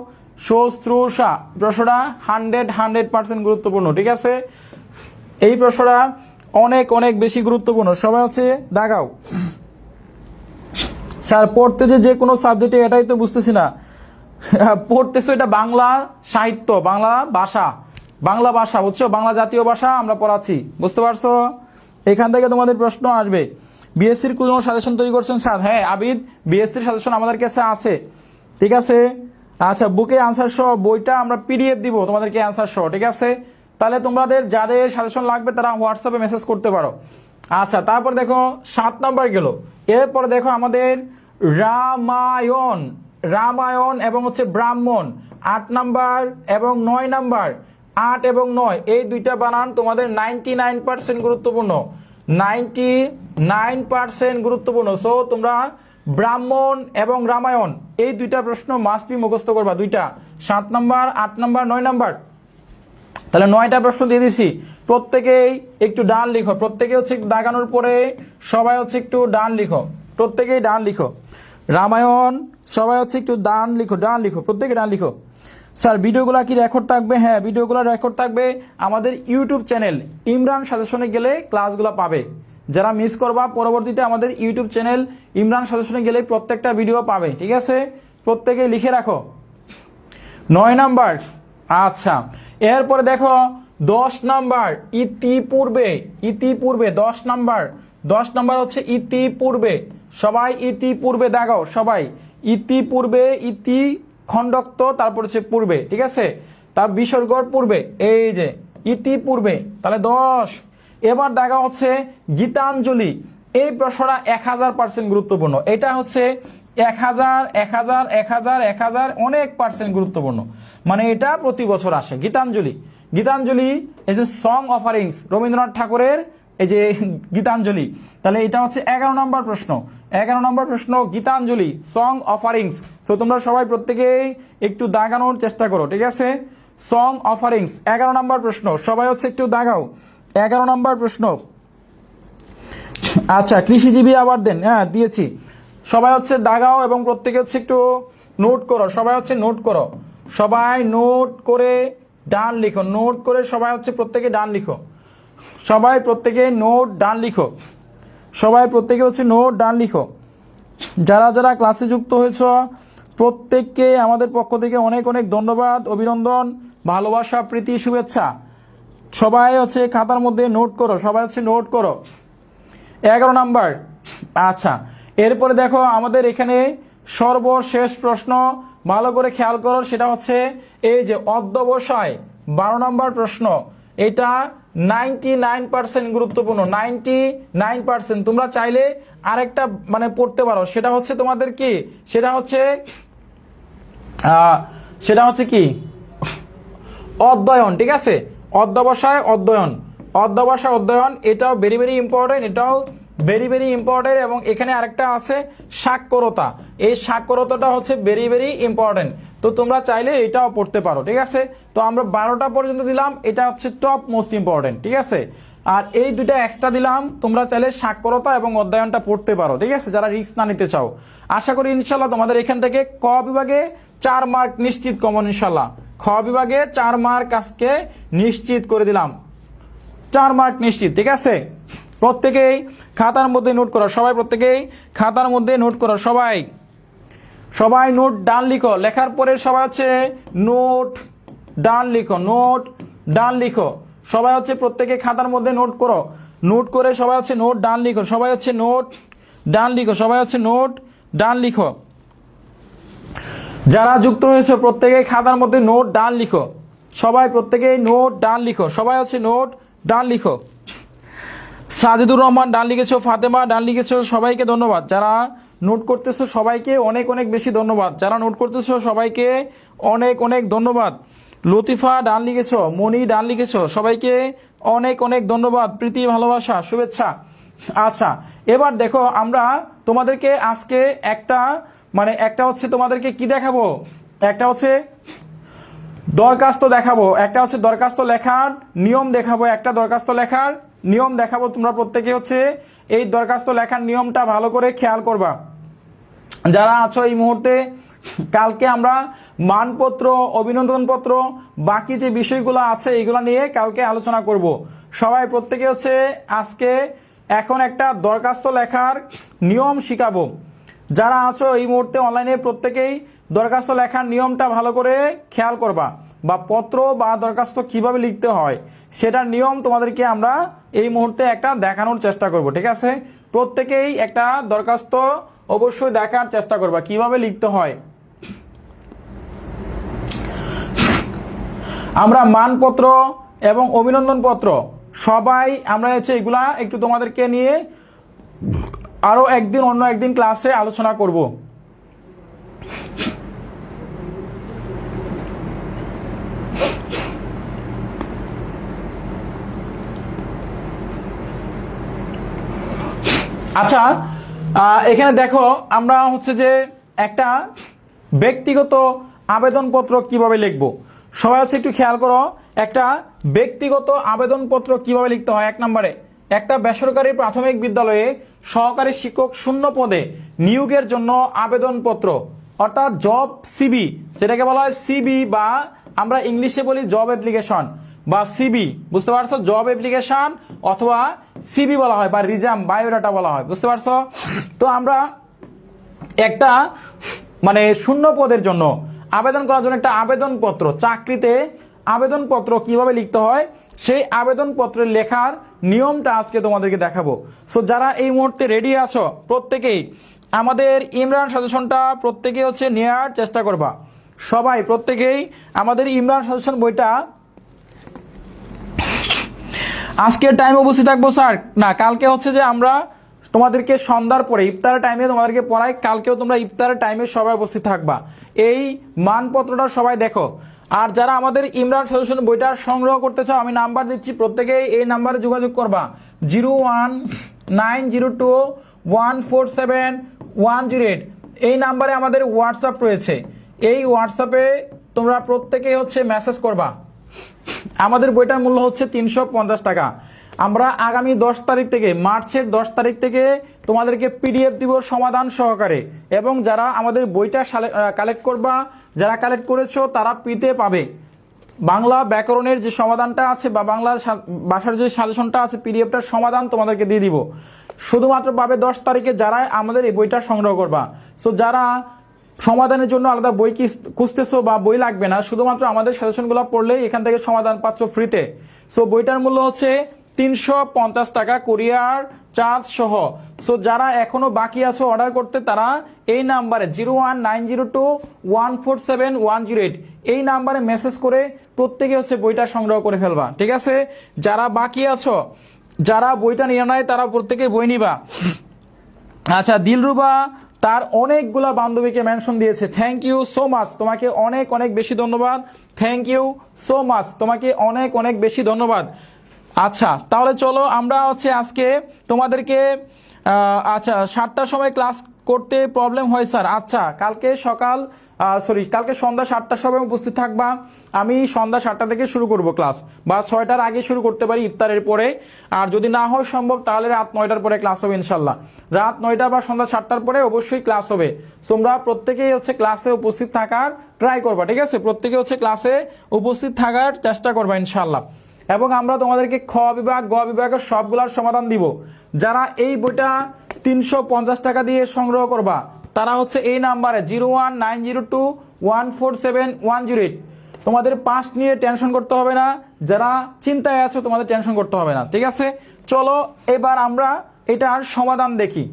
শুশ্রূষা প্রশ্নটা 100% গুরুত্বপূর্ণ, ঠিক আছে? এই প্রশ্নটা অনেক অনেক বেশি গুরুত্বপূর্ণ, সবাই হচ্ছে দাগাও। স্যার পড়তেছে যে কোনো সাবজেক্টে, এটাই তো বুঝতেছি না। পড়তেছো এটা বাংলা সাহিত্য, বাংলা ভাষা, বাংলা ভাষা, বুঝছো? বাংলা জাতীয় ভাষা আমরা পড়াচ্ছি, বুঝতে পারছো? এখান থেকে তোমাদের প্রশ্ন আসবে। বিএসসির কোনো সাজেশন তৈরি করছেন স্যার? হ্যাঁ আবিদ, বিএসসির সাজেশন আমাদের কাছে আছে, ঠিক আছে? আচ্ছা, বুকে আনসার সহ বইটা আমরা পিডিএফ দিব তোমাদেরকে, আনসার সহ, ঠিক আছে? তাহলে তোমাদের যাদের সাজেশন লাগবে তারা হোয়াটসঅ্যাপে মেসেজ করতে পারো। আচ্ছা, তারপর দেখো 7 নাম্বার গেল। এরপরে দেখো আমাদের রামায়ণ, রামায়ণ এবং হচ্ছে ব্রাহ্মণ, 8 নাম্বার এবং 9 নাম্বার। 8 এবং 9 এই দুইটা বানান তোমাদের 99% গুরুত্বপূর্ণ, 99% গুরুত্বপূর্ণ। সো তোমরা ব্রাহ্মণ এবং রামায়ণ এই দুইটা প্রশ্ন মাস্ট বি মুখস্থ করবা, দুইটা, 7 নাম্বার, 8 নাম্বার, 9 নাম্বার। তাহলে 9টা প্রশ্ন দিয়ে দিছি, প্রত্যেকেই একটু ডান লিখো, প্রত্যেকে হচ্ছে একটু দাগানোর পরে সবাই হচ্ছে একটু ডান লিখো, প্রত্যেকেই ডান লিখো। রামায়ণ, সবাই হচ্ছে একটু ডান লিখো, ডান লিখো, প্রত্যেকে ডান লিখো। স্যার ভিডিওগুলো কি রেকর্ড থাকবে? হ্যাঁ ভিডিওগুলো রেকর্ড থাকবে আমাদের ইউটিউব চ্যানেল ইমরান সাজেশনে গেলে ক্লাসগুলো পাবে। যারা মিস করবা পরবর্তীতে আমাদের ইউটিউব চ্যানেল ইমরান সাজেশনে গেলে প্রত্যেকটা ভিডিও পাবে, ঠিক আছে? প্রত্যেকে লিখে রাখো। 9 নাম্বার। আচ্ছা, এরপরে দেখো 10 নাম্বার, ইতিপূর্বে, ইতিপূর্বে 10 নাম্বার। 10 নাম্বার হচ্ছে ইতিপূর্বে, সবাই ইতিপূর্বে দাগাও, সবাই ইতিপূর্বে, ইতি খণ্ডক্ত, তারপর হচ্ছে পূর্বে, ঠিক আছে? তার বিসর্গর পূর্বে, এই যে ইতিপূর্বে, তাহলে 10। এবার দেখা হচ্ছে গীতাঞ্জলি। এই প্রশ্নটা 1000% গুরুত্বপূর্ণ। এটা হচ্ছে 1000, 1000, 1000, 1000 অনেক পার্সেন্ট গুরুত্বপূর্ণ, মানে এটা প্রতি বছর আসে। গীতাঞ্জলি, গীতাঞ্জলি এই যে সং অফারিংস, রবীন্দ্রনাথ ঠাকুরের এই যে গীতাঞ্জলি, তাহলে এটা হচ্ছে 11 নম্বর প্রশ্ন। 11 নম্বর প্রশ্ন গীতাঞ্জলি, সং অফারিংস। তো তোমরা সবাই প্রত্যেকেই একটু দাগানোর চেষ্টা করো, ঠিক আছে? সং অফারিংস 11 নম্বর প্রশ্ন, সবাই হচ্ছে একটু দাগাও। 11 নম্বর প্রশ্ন। আচ্ছা, কৃষিজীবী আবার দেন, হ্যাঁ দিয়েছি। সবাই হচ্ছে দাগাও এবং প্রত্যেকে হচ্ছে একটু নোট করো, সবাই হচ্ছে নোট করো, সবাই নোট করে ডান লিখো, নোট করে সবাই হচ্ছে প্রত্যেকে ডান লিখো, সবাই প্রত্যেকে নোট ডান লিখো, সবাই প্রত্যেকে হচ্ছে নোট ডান লিখো। যারা যারা ক্লাসে যুক্ত হয়েছ প্রত্যেককে আমাদের পক্ষ থেকে অনেক অনেক ধন্যবাদ, অভিনন্দন, ভালোবাসা, প্রীতি, শুভেচ্ছা। সবাই হচ্ছে খাতার মধ্যে নোট করো, সবাই হচ্ছে নোট করো। 11 নাম্বার। আচ্ছা, এরপরে দেখো আমাদের এখানে সর্বশেষ প্রশ্ন, ভালো করে খেয়াল করো, সেটা হচ্ছে এই যে অধ্যবসায়, 12 নম্বর প্রশ্ন। এটা 99% গুরুত্বপূর্ণ, 99%। তোমরা চাইলে আরেকটা মানে পড়তে পারো, সেটা হচ্ছে তোমাদের কি, সেটা হচ্ছে কি অধ্যয়ন, ঠিক আছে? অধ্যবসায় অধ্যয়ন, অধ্যবসায় অধ্যয়ন, এটাও ভেরি ভেরি ইম্পর্টেন্ট, এটাও ভেরি ভেরি ইম্পর্টেন্ট। এবং এখানে আরেকটা আছে সাক্ষরতা, এই সাক্ষরতাটা হচ্ছে ভেরি ভেরি ইম্পর্টেন্ট। তো তোমরা চাইলে এটাও পড়তে পারো, ঠিক আছে? তো আমরা 12টা পর্যন্ত দিলাম, এটা হচ্ছে টপ মোস্ট ইম্পর্টেন্ট, ঠিক আছে? আর এই দুইটা এক্সট্রা দিলাম, তোমরা চাইলে সাক্ষরতা এবং অধ্যয়নটা পড়তে পারো, ঠিক আছে? যারা রিস্ক না নিতে চাও। আশা করি ইনশাল্লাহ তোমাদের এখান থেকে ক বিভাগে 4 মার্ক নিশ্চিত কমন, ইনশাল্লাহ। খ বিভাগে 4 মার্ক আজকে নিশ্চিত করে দিলাম, 4 মার্ক নিশ্চিত, ঠিক আছে? প্রত্যেকেই খাতার মধ্যে নোট করো, সবাই প্রত্যেকেই খাতার মধ্যে নোট করো, সবাই সবাই নোট ডান লিখো। লেখার পরে সবাই হচ্ছে নোট ডান লিখো, নোট ডান লিখো, সবাই হচ্ছে প্রত্যেকে খাতার মধ্যে নোট করো, নোট করে সবাই হচ্ছে নোট ডান লিখো, সবাই হচ্ছে নোট ডান লিখো, সবাই হচ্ছে নোট ডান লিখো। যারা যুক্ত হয়েছে প্রত্যেকে খাতার মধ্যে নোট ডান লিখো, সবাই প্রত্যেকে নোট ডান লিখো, সবাই হচ্ছে নোট ডান লিখো। সাজিদুর রহমান ডান লিখেছো, ফাতেমা ডান লিখেছো, সবাইকে ধন্যবাদ। যারা নোট করতেছো সবাইকে অনেক অনেক বেশি ধন্যবাদ, যারা নোট করতেছো সবাইকে অনেক অনেক ধন্যবাদ। লতিফা ডান লিখেছো, মনি ডান লিখেছো, সবাইকে অনেক অনেক ধন্যবাদ, প্রীতি ভালোবাসা শুভেচ্ছা। আচ্ছা, এবার দেখো আমরা তোমাদেরকে আজকে একটা হচ্ছে তোমাদেরকে কি দেখাবো, একটা হচ্ছে দরখাস্ত দেখাবো, একটা হচ্ছে দরখাস্ত লেখার নিয়ম দেখাবো, একটা দরখাস্ত লেখার নিয়ম দেখাবো। তোমরা প্রত্যেকে হচ্ছে এই দরখাস্ত লেখার নিয়মটা ভালো করে খেয়াল করবা যারা আছো এই মুহূর্তে। কালকে আমরা মানপত্র, অভিনন্দনপত্র, বাকি যে বিষয়গুলো আছে এইগুলো নিয়ে কালকে আলোচনা করব। সবাই প্রত্যেকে হচ্ছে আজকে এখন একটা দরখাস্ত লেখার নিয়ম শিখাবো। যারা আছো এই মুহূর্তে অনলাইনে প্রত্যেকেই দরখাস্ত লেখার নিয়মটা ভালো করে খেয়াল করবা, বা পত্র বা দরখাস্ত কিভাবে লিখতে হয় সেটার নিয়ম তোমাদেরকে আমরা এই মুহূর্তে একটা দেখানোর চেষ্টা করব। ঠিক আছে, প্রত্যেকেই একটা দরখাস্ত অবশ্যই দেখার চেষ্টা করবা কিভাবে লিখতে হয়। আমরা মানপত্র এবং অভিনন্দন পত্র সবাই আমরা হচ্ছে এগুলা একটু তোমাদেরকে নিয়ে আরো একদিন অন্য একদিন ক্লাসে আলোচনা করব। আচ্ছা, এখানে দেখো আমরা হচ্ছে যে একটা ব্যক্তিগত আবেদনপত্র কিভাবে লিখব, সবাই হচ্ছে একটু খেয়াল করো। একটা ব্যক্তিগত আবেদনপত্র কিভাবে লিখতে হয়। এক নম্বরে, একটা বেসরকারি প্রাথমিক বিদ্যালয়ে সহকারী শিক্ষক শূন্য পদে নিয়োগের জন্য আবেদনপত্র, অর্থাৎ জব সিবি, সেটাকে বলা হয় সিবি, বা আমরা ইংলিশে বলি জব অ্যাপ্লিকেশন বা সিবি, বুঝতে পারছো? জব অ্যাপ্লিকেশন অথবা সিবি বলা হয়, বা রিজাম বায়োডাটা বলা হয়, বুঝতে পারছো? তো আমরা একটা শূন্য পদের জন্য আবেদন করার জন্য একটা আবেদনপত্র, চাকরিতে আবেদনপত্র কিভাবে লিখতে হয় সেই আবেদনপত্রের লেখার নিয়মটা আজকে তোমাদেরকে দেখাবো। সো যারা এই মুহূর্তে রেডি আছো প্রত্যেকেই আমাদের ইমরান সাজেশনটা প্রত্যেকে হচ্ছে নেওয়ার চেষ্টা করবা। সবাই প্রত্যেকেই আমাদের ইমরান সাজেশন বইটা আজকের টাইমে উপস্থিত থাকবো স্যার না, কালকে হচ্ছে যে আমরা তোমাদেরকে সন্ধ্যার পরে ইফতারের টাইমে তোমাদেরকে পড়াই, কালকেও তোমরা ইফতারের টাইমে সবাই উপস্থিত থাকবা। এই মানপত্রটা সবাই দেখো। আর যারা আমাদের ইমরান সাজেশন বইটা সংগ্রহ করতে চাও আমি নাম্বার দিচ্ছি, প্রত্যেকেই এই নাম্বারে যোগাযোগ করবা 01902147108। এই নাম্বারে আমাদের হোয়াটসঅ্যাপ রয়েছে, এই হোয়াটসঅ্যাপে তোমরা প্রত্যেকেই হচ্ছে মেসেজ করবা। আমাদের বইটার মূল্য হচ্ছে 350 টাকা। আমরা আগামী 10 তারিখ থেকে, মার্চের 10 তারিখ থেকে তোমাদেরকে পিডিএফ দিব সমাধান সহকারে, এবং যারা আমাদের বইটা কালেক্ট করবা, যারা কালেক্ট করেছো তারা পিতে পাবে। বাংলা ব্যাকরণের যে সমাধানটা আছে বা বাংলা ভাষার যে সাজেশনটা আছে পিডিএফটার সমাধান তোমাদেরকে দিয়ে দিব, শুধুমাত্র পাবে 10 তারিখে যারা আমাদের এই বইটা সংগ্রহ করবা। সো যারা সমাধানের জন্য আলাদা বই খুঁজতেছো বা বই লাগবে না, শুধুমাত্র আমাদের সাজেশনগুলো পড়লেই এখান থেকে সমাধান পাচ্ছ ফ্রিতে। সো বইটার মূল্য হচ্ছে 350 টাকা, কুরিয়ার চার্জ সহ। সো যারা এখনো বাকি আছো অর্ডার করতে, তারা এই নাম্বারে 01902147108 এই নাম্বারে মেসেজ করে প্রত্যেকে হচ্ছে বইটা সংগ্রহ করে ফেলবা। ঠিক আছে, যারা বাকি আছো, যারা বইটা নিয়ে নেয় তারা প্রত্যেকে বই নিবা। আচ্ছা, দিলরুবা তার অনেকগুলা বান্ধবীকে মেনশন দিয়েছে, থ্যাংক ইউ সো মাচ, তোমাকে অনেক অনেক বেশি ধন্যবাদ। থ্যাংক ইউ সো মাচ, তোমাকে অনেক অনেক বেশি ধন্যবাদ। আচ্ছা, তাহলে চলো আমরা হচ্ছে আজকে তোমাদেরকে আচ্ছা 7টার সময় ক্লাস করতে প্রবলেম হয় স্যার। আচ্ছা, কালকে সন্ধ্যা 7টার সময় উপস্থিত থাকবা। আমি সন্ধ্যা 7টা থেকে শুরু করব ক্লাস, বা 6টার আগে শুরু করতে পারি ইফতারের পরে। আর যদি না হয় সম্ভব তাহলে রাত 9টার পরে ক্লাস হবে ইনশাল্লাহ। রাত 9টা বা সন্ধ্যা 7টার পরে অবশ্যই ক্লাস হবে। তোমরা প্রত্যেকেই হচ্ছে ক্লাসে উপস্থিত থাকার ট্রাই করবা। ঠিক আছে, প্রত্যেকে হচ্ছে ক্লাসে উপস্থিত থাকার চেষ্টা করবা ইনশাল্লাহ। এবং আমরা তোমাদেরকে খ বিভাগ, গ বিভাগের সবগুলার সমাধান দিব। যারা এই বইটা 350 টাকা দিয়ে সংগ্রহ করবা তারা হচ্ছে এই নাম্বারে 01902147108। তোমাদের পাস নিয়ে টেনশন করতে হবে না, যারা চিন্তায় আছো তোমাদের টেনশন করতে হবে না। ঠিক আছে, চলো এবার আমরা এটার সমাধান দেখি।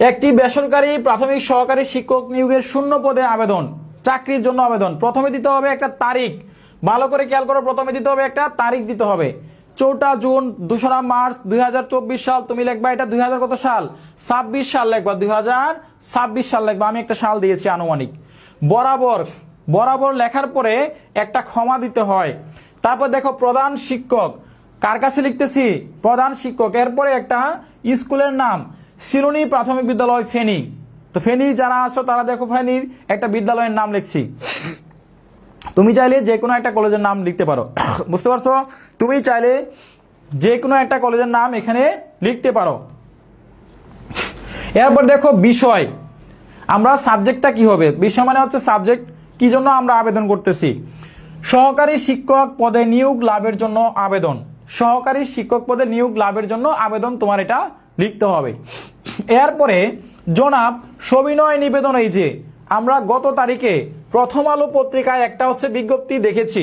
একটি বেসরকারি প্রাথমিক সহকারী শিক্ষক নিয়োগের শূন্য পদে আবেদন, চাকরির জন্য আবেদন। প্রথমে দিতে হবে একটা তারিখ, ভালো করে খেয়াল করো, প্রথমে দিতে হবে একটা তারিখ দিতে হবে। 4 জুন, 2 মার্চ 2024 সাল। তুমি লিখবা এটা 2000 কত সাল, 26 সাল লিখবা, 2026 সাল লিখবা। আমি একটা সাল দিয়েছি আনুমানিক। বরাবর বরাবর লেখার পরে একটা ক্ষমা দিতে হয়। তারপর দেখো প্রধান শিক্ষক, কার কাছে লিখতেছি, প্রধান শিক্ষক। এরপরে একটা স্কুলের নাম, শিরোনি প্রাথমিক বিদ্যালয় ফেনী। তো ফেনী যারা আছো তারা দেখো ফেনীর একটা বিদ্যালয়ের নাম লিখছি। তুমি চাইলে যে কোনো একটা কলেজের নাম লিখতে পারো, বুঝতে পারছো? তুমি চাইলে যে কোনো একটা কলেজের নাম এখানে লিখতে পারো। এরপর দেখো বিষয়, আমরা সাবজেক্টটা কি হবে, বিষয় মানে হচ্ছে সাবজেক্ট, কি জন্য আমরা আবেদন করতেছি। সহকারী শিক্ষক পদে নিয়োগ লাভের জন্য আবেদন, সহকারী শিক্ষক পদে নিয়োগ লাভের জন্য আবেদন, তোমার এটা লিখতে হবে। এরপরে জনাব সবিনয় নিবেদন, এই যে আমরা গত তারিখে প্রথম আলো পত্রিকায় একটা হচ্ছে বিজ্ঞপ্তি দেখেছি,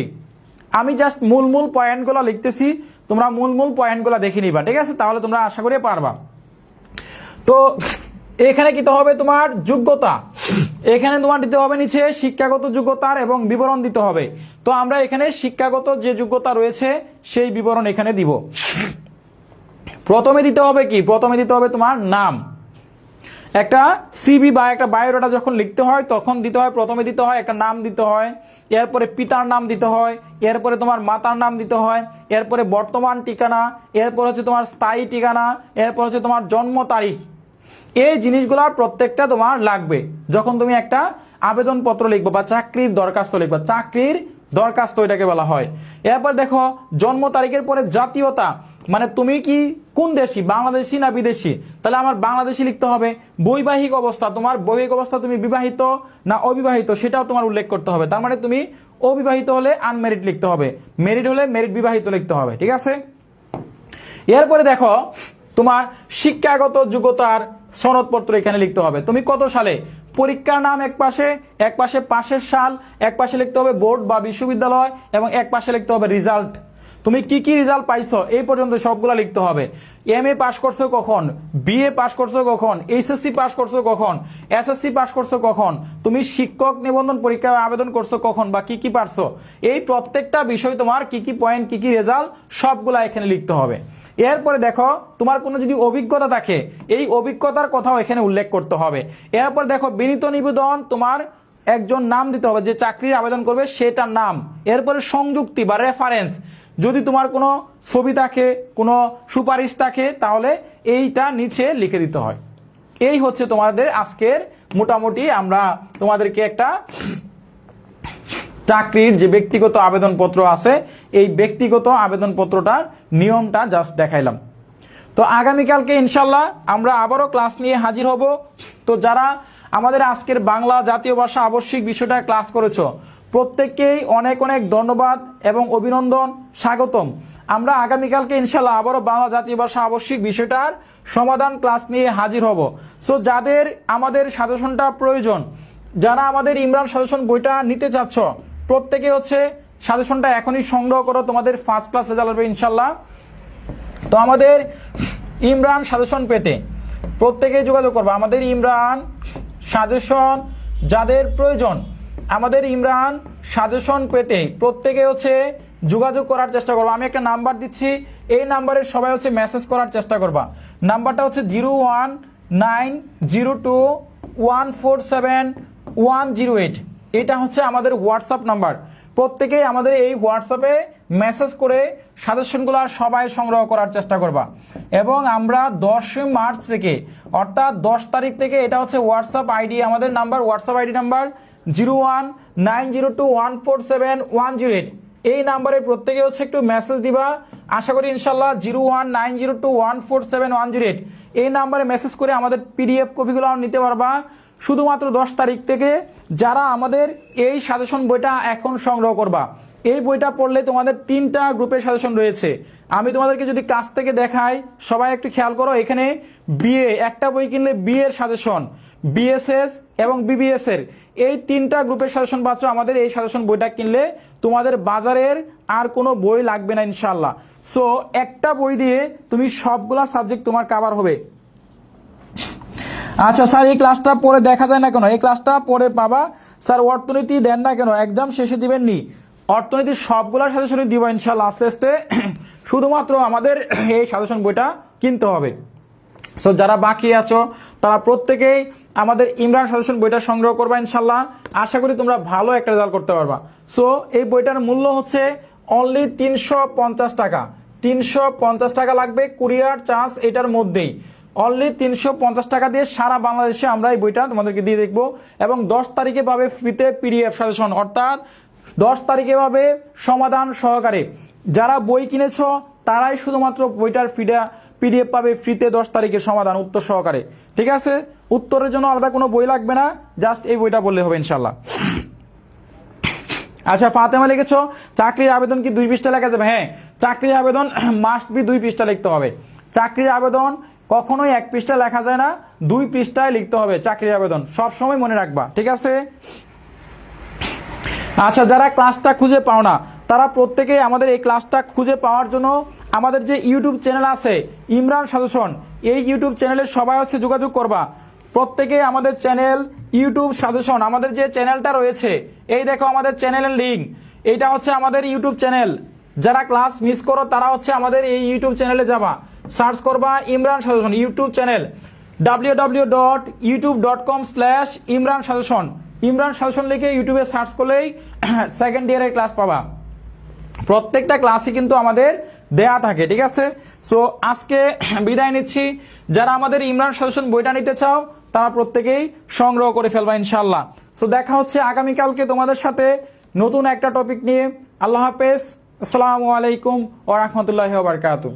আমি জাস্ট মূল পয়েন্টগুলো লিখতেছি, তোমরা মূল পয়েন্টগুলো দেখে নিবা, ঠিক আছে? তাহলে তোমরা আশা করি পারবা। তো এখানে কি হবে, তোমার যোগ্যতা, এখানে তোমার দিতে হবে নিচে শিক্ষাগত যোগ্যতার এবং বিবরণ দিতে হবে। তো আমরা এখানে শিক্ষাগত যে যোগ্যতা রয়েছে সেই বিবরণ এখানে দিব। প্রথমে দিতে হবে কি, প্রথমে দিতে হবে তোমার নাম। একটা সিভি বা একটা বায়োডাটা যখন লিখতে হয় তখন দিতে হয়, প্রথমে দিতে হয় একটা নাম দিতে হয়, এরপরে পিতার নাম দিতে হয়, এরপরে তোমার মাতার নাম দিতে হয়, এরপরে বর্তমান ঠিকানা, এরপর হচ্ছে তোমার স্থায়ী ঠিকানা, এরপর হচ্ছে তোমার জন্ম তারিখ। এই জিনিসগুলা প্রত্যেকটা তোমার লাগবে যখন তুমি একটা আবেদনপত্র লিখবো বা চাকরির দরখাস্ত লিখবা, চাকরির দরখাস্ত এটাকে বলা হয়। এরপর দেখো জন্ম তারিখের পরে জাতীয়তা, মানে তুমি কি কোন দেশি, বাংলাদেশি না বিদেশি, তাহলে আমার বাংলাদেশি লিখতে হবে। বৈবাহিক অবস্থা, তোমার বৈবাহিক অবস্থা তুমি বিবাহিত না অবিবাহিত সেটাও তোমার উল্লেখ করতে হবে। তার মানে তুমি অবিবাহিত হলে আনমেরিড লিখতে হবে, মেরিড হলে মেরিড বিবাহিত লিখতে হবে, ঠিক আছে? এরপরে দেখো তোমার শিক্ষাগত যোগ্যতার সনদপত্র এখানে লিখতে হবে। তুমি কত সালে, পরীক্ষার নাম এক পাশে পাশের সাল, এক পাশে লিখতে হবে বোর্ড বা বিশ্ববিদ্যালয়, এবং এক পাশে লিখতে হবে রেজাল্ট। তুমি কি কি রেজাল্ট পাইছো এই পর্যন্ত সবগুলা লিখতে হবে। এমএ পাস করছো কখন, বিএ পাস করছো কখন, এইচএসসি পাস করছো কখন, এসএসসি পাস করছো কখন, তুমি শিক্ষক নিবন্ধন পরীক্ষায় আবেদন করছো কখন, বা কি কি পারছো, এই প্রত্যেকটা বিষয় তোমার কি কি পয়েন্ট, কি কি রেজাল্ট, সবগুলা এখানে লিখতে হবে। এরপরে দেখো তোমার কোনো যদি অভিজ্ঞতা থাকে এই অভিজ্ঞতার কথাও এখানে উল্লেখ করতে হবে। এরপর দেখো বিনীত নিবেদন, তোমার একজন নাম দিতে হবে যে চাকরির আবেদন করবে সেটার নাম। এরপরে সংযুক্তি বা রেফারেন্স, যদি তোমার কোনো ছবি থাকে, কোনো সুপারিশ থাকে, তাহলে এইটা নিচে লিখে দিতে হয়। এই হচ্ছে তোমাদের আজকের মোটামুটি আমরা তোমাদেরকে একটা চাকরির যে ব্যক্তিগত আবেদনপত্র আছে এই ব্যক্তিগত আবেদনপত্রটার নিয়মটা জাস্ট দেখাইলাম। তো আগামীকালকে ইনশাল্লাহ আমরা আবারও ক্লাস নিয়ে হাজির হব। তো যারা আমাদের আজকের বাংলা জাতীয় ভাষা আবশ্যিক বিষয়টা ক্লাস করেছো প্রত্যেককেই অনেক অনেক ধন্যবাদ এবং অভিনন্দন, স্বাগতম। আমরা আগামীকালকে ইনশাল্লাহ আবারও বাংলা জাতীয় ভাষা আবশ্যিক বিষয়টার সমাধান ক্লাস নিয়ে হাজির হব। সো যাদের আমাদের সাজেশনটা প্রয়োজন, যারা আমাদের ইমরান সাজেশন বইটা নিতে চাচ্ছ, প্রত্যেকে হচ্ছে সাজেশনটা এখনই সংগ্রহ করো, তোমাদের ফার্স্ট ক্লাস রেজাল্ট হবে ইনশাল্লাহ। তো আমাদের ইমরান সাজেশন পেতে প্রত্যেকে যোগাযোগ করবে। আমাদের ইমরান সাজেশন যাদের প্রয়োজন, আমাদের ইমরান সাজেশন পেতে প্রত্যেকে হচ্ছে যোগাযোগ করার চেষ্টা করবো। আমি একটা নাম্বার দিচ্ছি, এই নাম্বারে সবাই হচ্ছে মেসেজ করার চেষ্টা করবা। নাম্বারটা হচ্ছে 01902147108। এটা হচ্ছে আমাদের হোয়াটসঅ্যাপ নাম্বার। প্রত্যেকেই আমাদের এই হোয়াটসঅ্যাপে মেসেজ করে সাজেশনগুলো সবাই সংগ্রহ করার চেষ্টা করবা। এবং আমরা 10 মার্চ থেকে অর্থাৎ 10 তারিখ থেকে, এটা হচ্ছে হোয়াটসঅ্যাপ আইডি, আমাদের নাম্বার হোয়াটসঅ্যাপ আইডি নাম্বার 01902147108। এই নাম্বারে প্রত্যেকে হচ্ছে একটু মেসেজ দিবা। আশা করি ইনশাল্লাহ 01902147108 এই নাম্বারে মেসেজ করে আমাদের পিডিএফ কপিগুলো নিতে পারবা। শুধুমাত্র 10 তারিখ থেকে যারা আমাদের এই সাজেশন বইটা এখন সংগ্রহ করবা, এই বইটা পড়লে তোমাদের 3টা গ্রুপের সাজেশন রয়েছে। আমি তোমাদেরকে যদি কাছ থেকে দেখাই, সবাই একটু খেয়াল করো, এখানে বিএ একটা বই কিনলে বিএর সাজেশন, বিএসএস এবং বিবিএস এর এই 3টা গ্রুপের সাজেশন পাচ্ছ আমাদের এই সাজেশন বইটা কিনলে। তোমাদের বাজারের আর কোনো বই লাগবে না ইনশাল্লাহ। সো একটা বই দিয়ে তুমি সবগুলা সাবজেক্ট তোমার কভার হবে। আচ্ছা স্যার, এই ক্লাসটা পরে দেখা যায় না কেন? এই ক্লাসটা পরে পাবা স্যার। অর্থনীতি দেন না কেন? এক্সাম শেষে দিবেন নি? অর্থনীতির সবগুলোর সাজেশনই দিব ইনশাল্লাহ আস্তে আস্তে। শুধুমাত্র আমাদের এই সাজেশন বইটা কিনতে হবে। সো যারা বাকি আছো তারা প্রত্যেকেই আমাদের ইমরান সাজেশন বইটা সংগ্রহ করবা ইনশাল্লাহ। আশা করি তোমরা ভালো একটা রেজাল্ট করতে পারবা। সো এই বইটার মূল্য হচ্ছে অনলি 350 টাকা। 350 টাকা লাগবে, কুরিয়ার চার্জ এটার মধ্যেই। অনলি 350 টাকা দিয়ে সারা বাংলাদেশে আমরা এই বইটা তোমাদেরকে দিয়ে দেখবো। এবং 10 তারিখে পাবে ফ্রিতে পিডিএফ সাজেশন, অর্থাৎ 10 তারিখে পাবে সমাধান সহকারে। যারা বই কিনেছো তারাই শুধুমাত্র বইটার পিডিএফ পাবে ফ্রিতে 10 তারিখের সমাধান উত্তর সহকারে। ঠিক আছে? উত্তরের জন্য আলাদা কোনো বই লাগবে না, জাস্ট এই বইটা বললে হবে ইনশাল্লাহ। আচ্ছা, ফাতেমা লিখেছো চাকরির আবেদন কি 2 পৃষ্ঠা লেখা যাবে? হ্যাঁ, চাকরির আবেদন মাস্ট বি 2 পৃষ্ঠা লিখতে হবে। চাকরির আবেদন কখনোই 1 পৃষ্ঠা লেখা যায় না, 2 পৃষ্ঠায় লিখতে হবে চাকরির আবেদন, সব সময় মনে রাখবা। ঠিক আছে? আচ্ছা, যারা ক্লাসটা খুঁজে পাও না তারা প্রত্যেকেই আমাদের এই ক্লাসটা খুঁজে পাওয়ার জন্য আমাদের যে ইউটিউব চ্যানেল আছে ইমরান সাজেশন, এই ইউটিউব চ্যানেলে সবাই হচ্ছে যোগাযোগ করবা। প্রত্যেকে আমাদের চ্যানেল ইউটিউব সাজেশন, আমাদের যে চ্যানেলটা রয়েছে এই দেখো আমাদের চ্যানেলের লিঙ্ক, এইটা হচ্ছে আমাদের ইউটিউব চ্যানেল। যারা ক্লাস মিস করো তারা হচ্ছে আমাদের এই ইউটিউব চ্যানেলে যাবা, সার্চ করবা ইমরান সাজেশন ইউটিউব চ্যানেল, www.youtube.com/ইমরান সাজেশন। ইমরান সাজেশন লিখে ইউটিউবে সার্চ করলেই সেকেন্ড ইয়ারের ক্লাস পাবা। প্রত্যেকটা ক্লাসই কিন্তু আমাদের দেয়া থাকে। ঠিক আছে? সো আজকে বিদায় নিচ্ছি। যারা আমাদের ইমরান সাজেশন বইটা নিতে চাও তারা প্রত্যেকেই সংগ্রহ করে ফেলবা ইনশাল্লাহ। সো দেখা হচ্ছে আগামীকালকে তোমাদের সাথে নতুন একটা টপিক নিয়ে। আল্লাহ হাফেজ, আসসালামু আলাইকুম ওয়া রাহমাতুল্লাহি ওয়া বারাকাতুহু।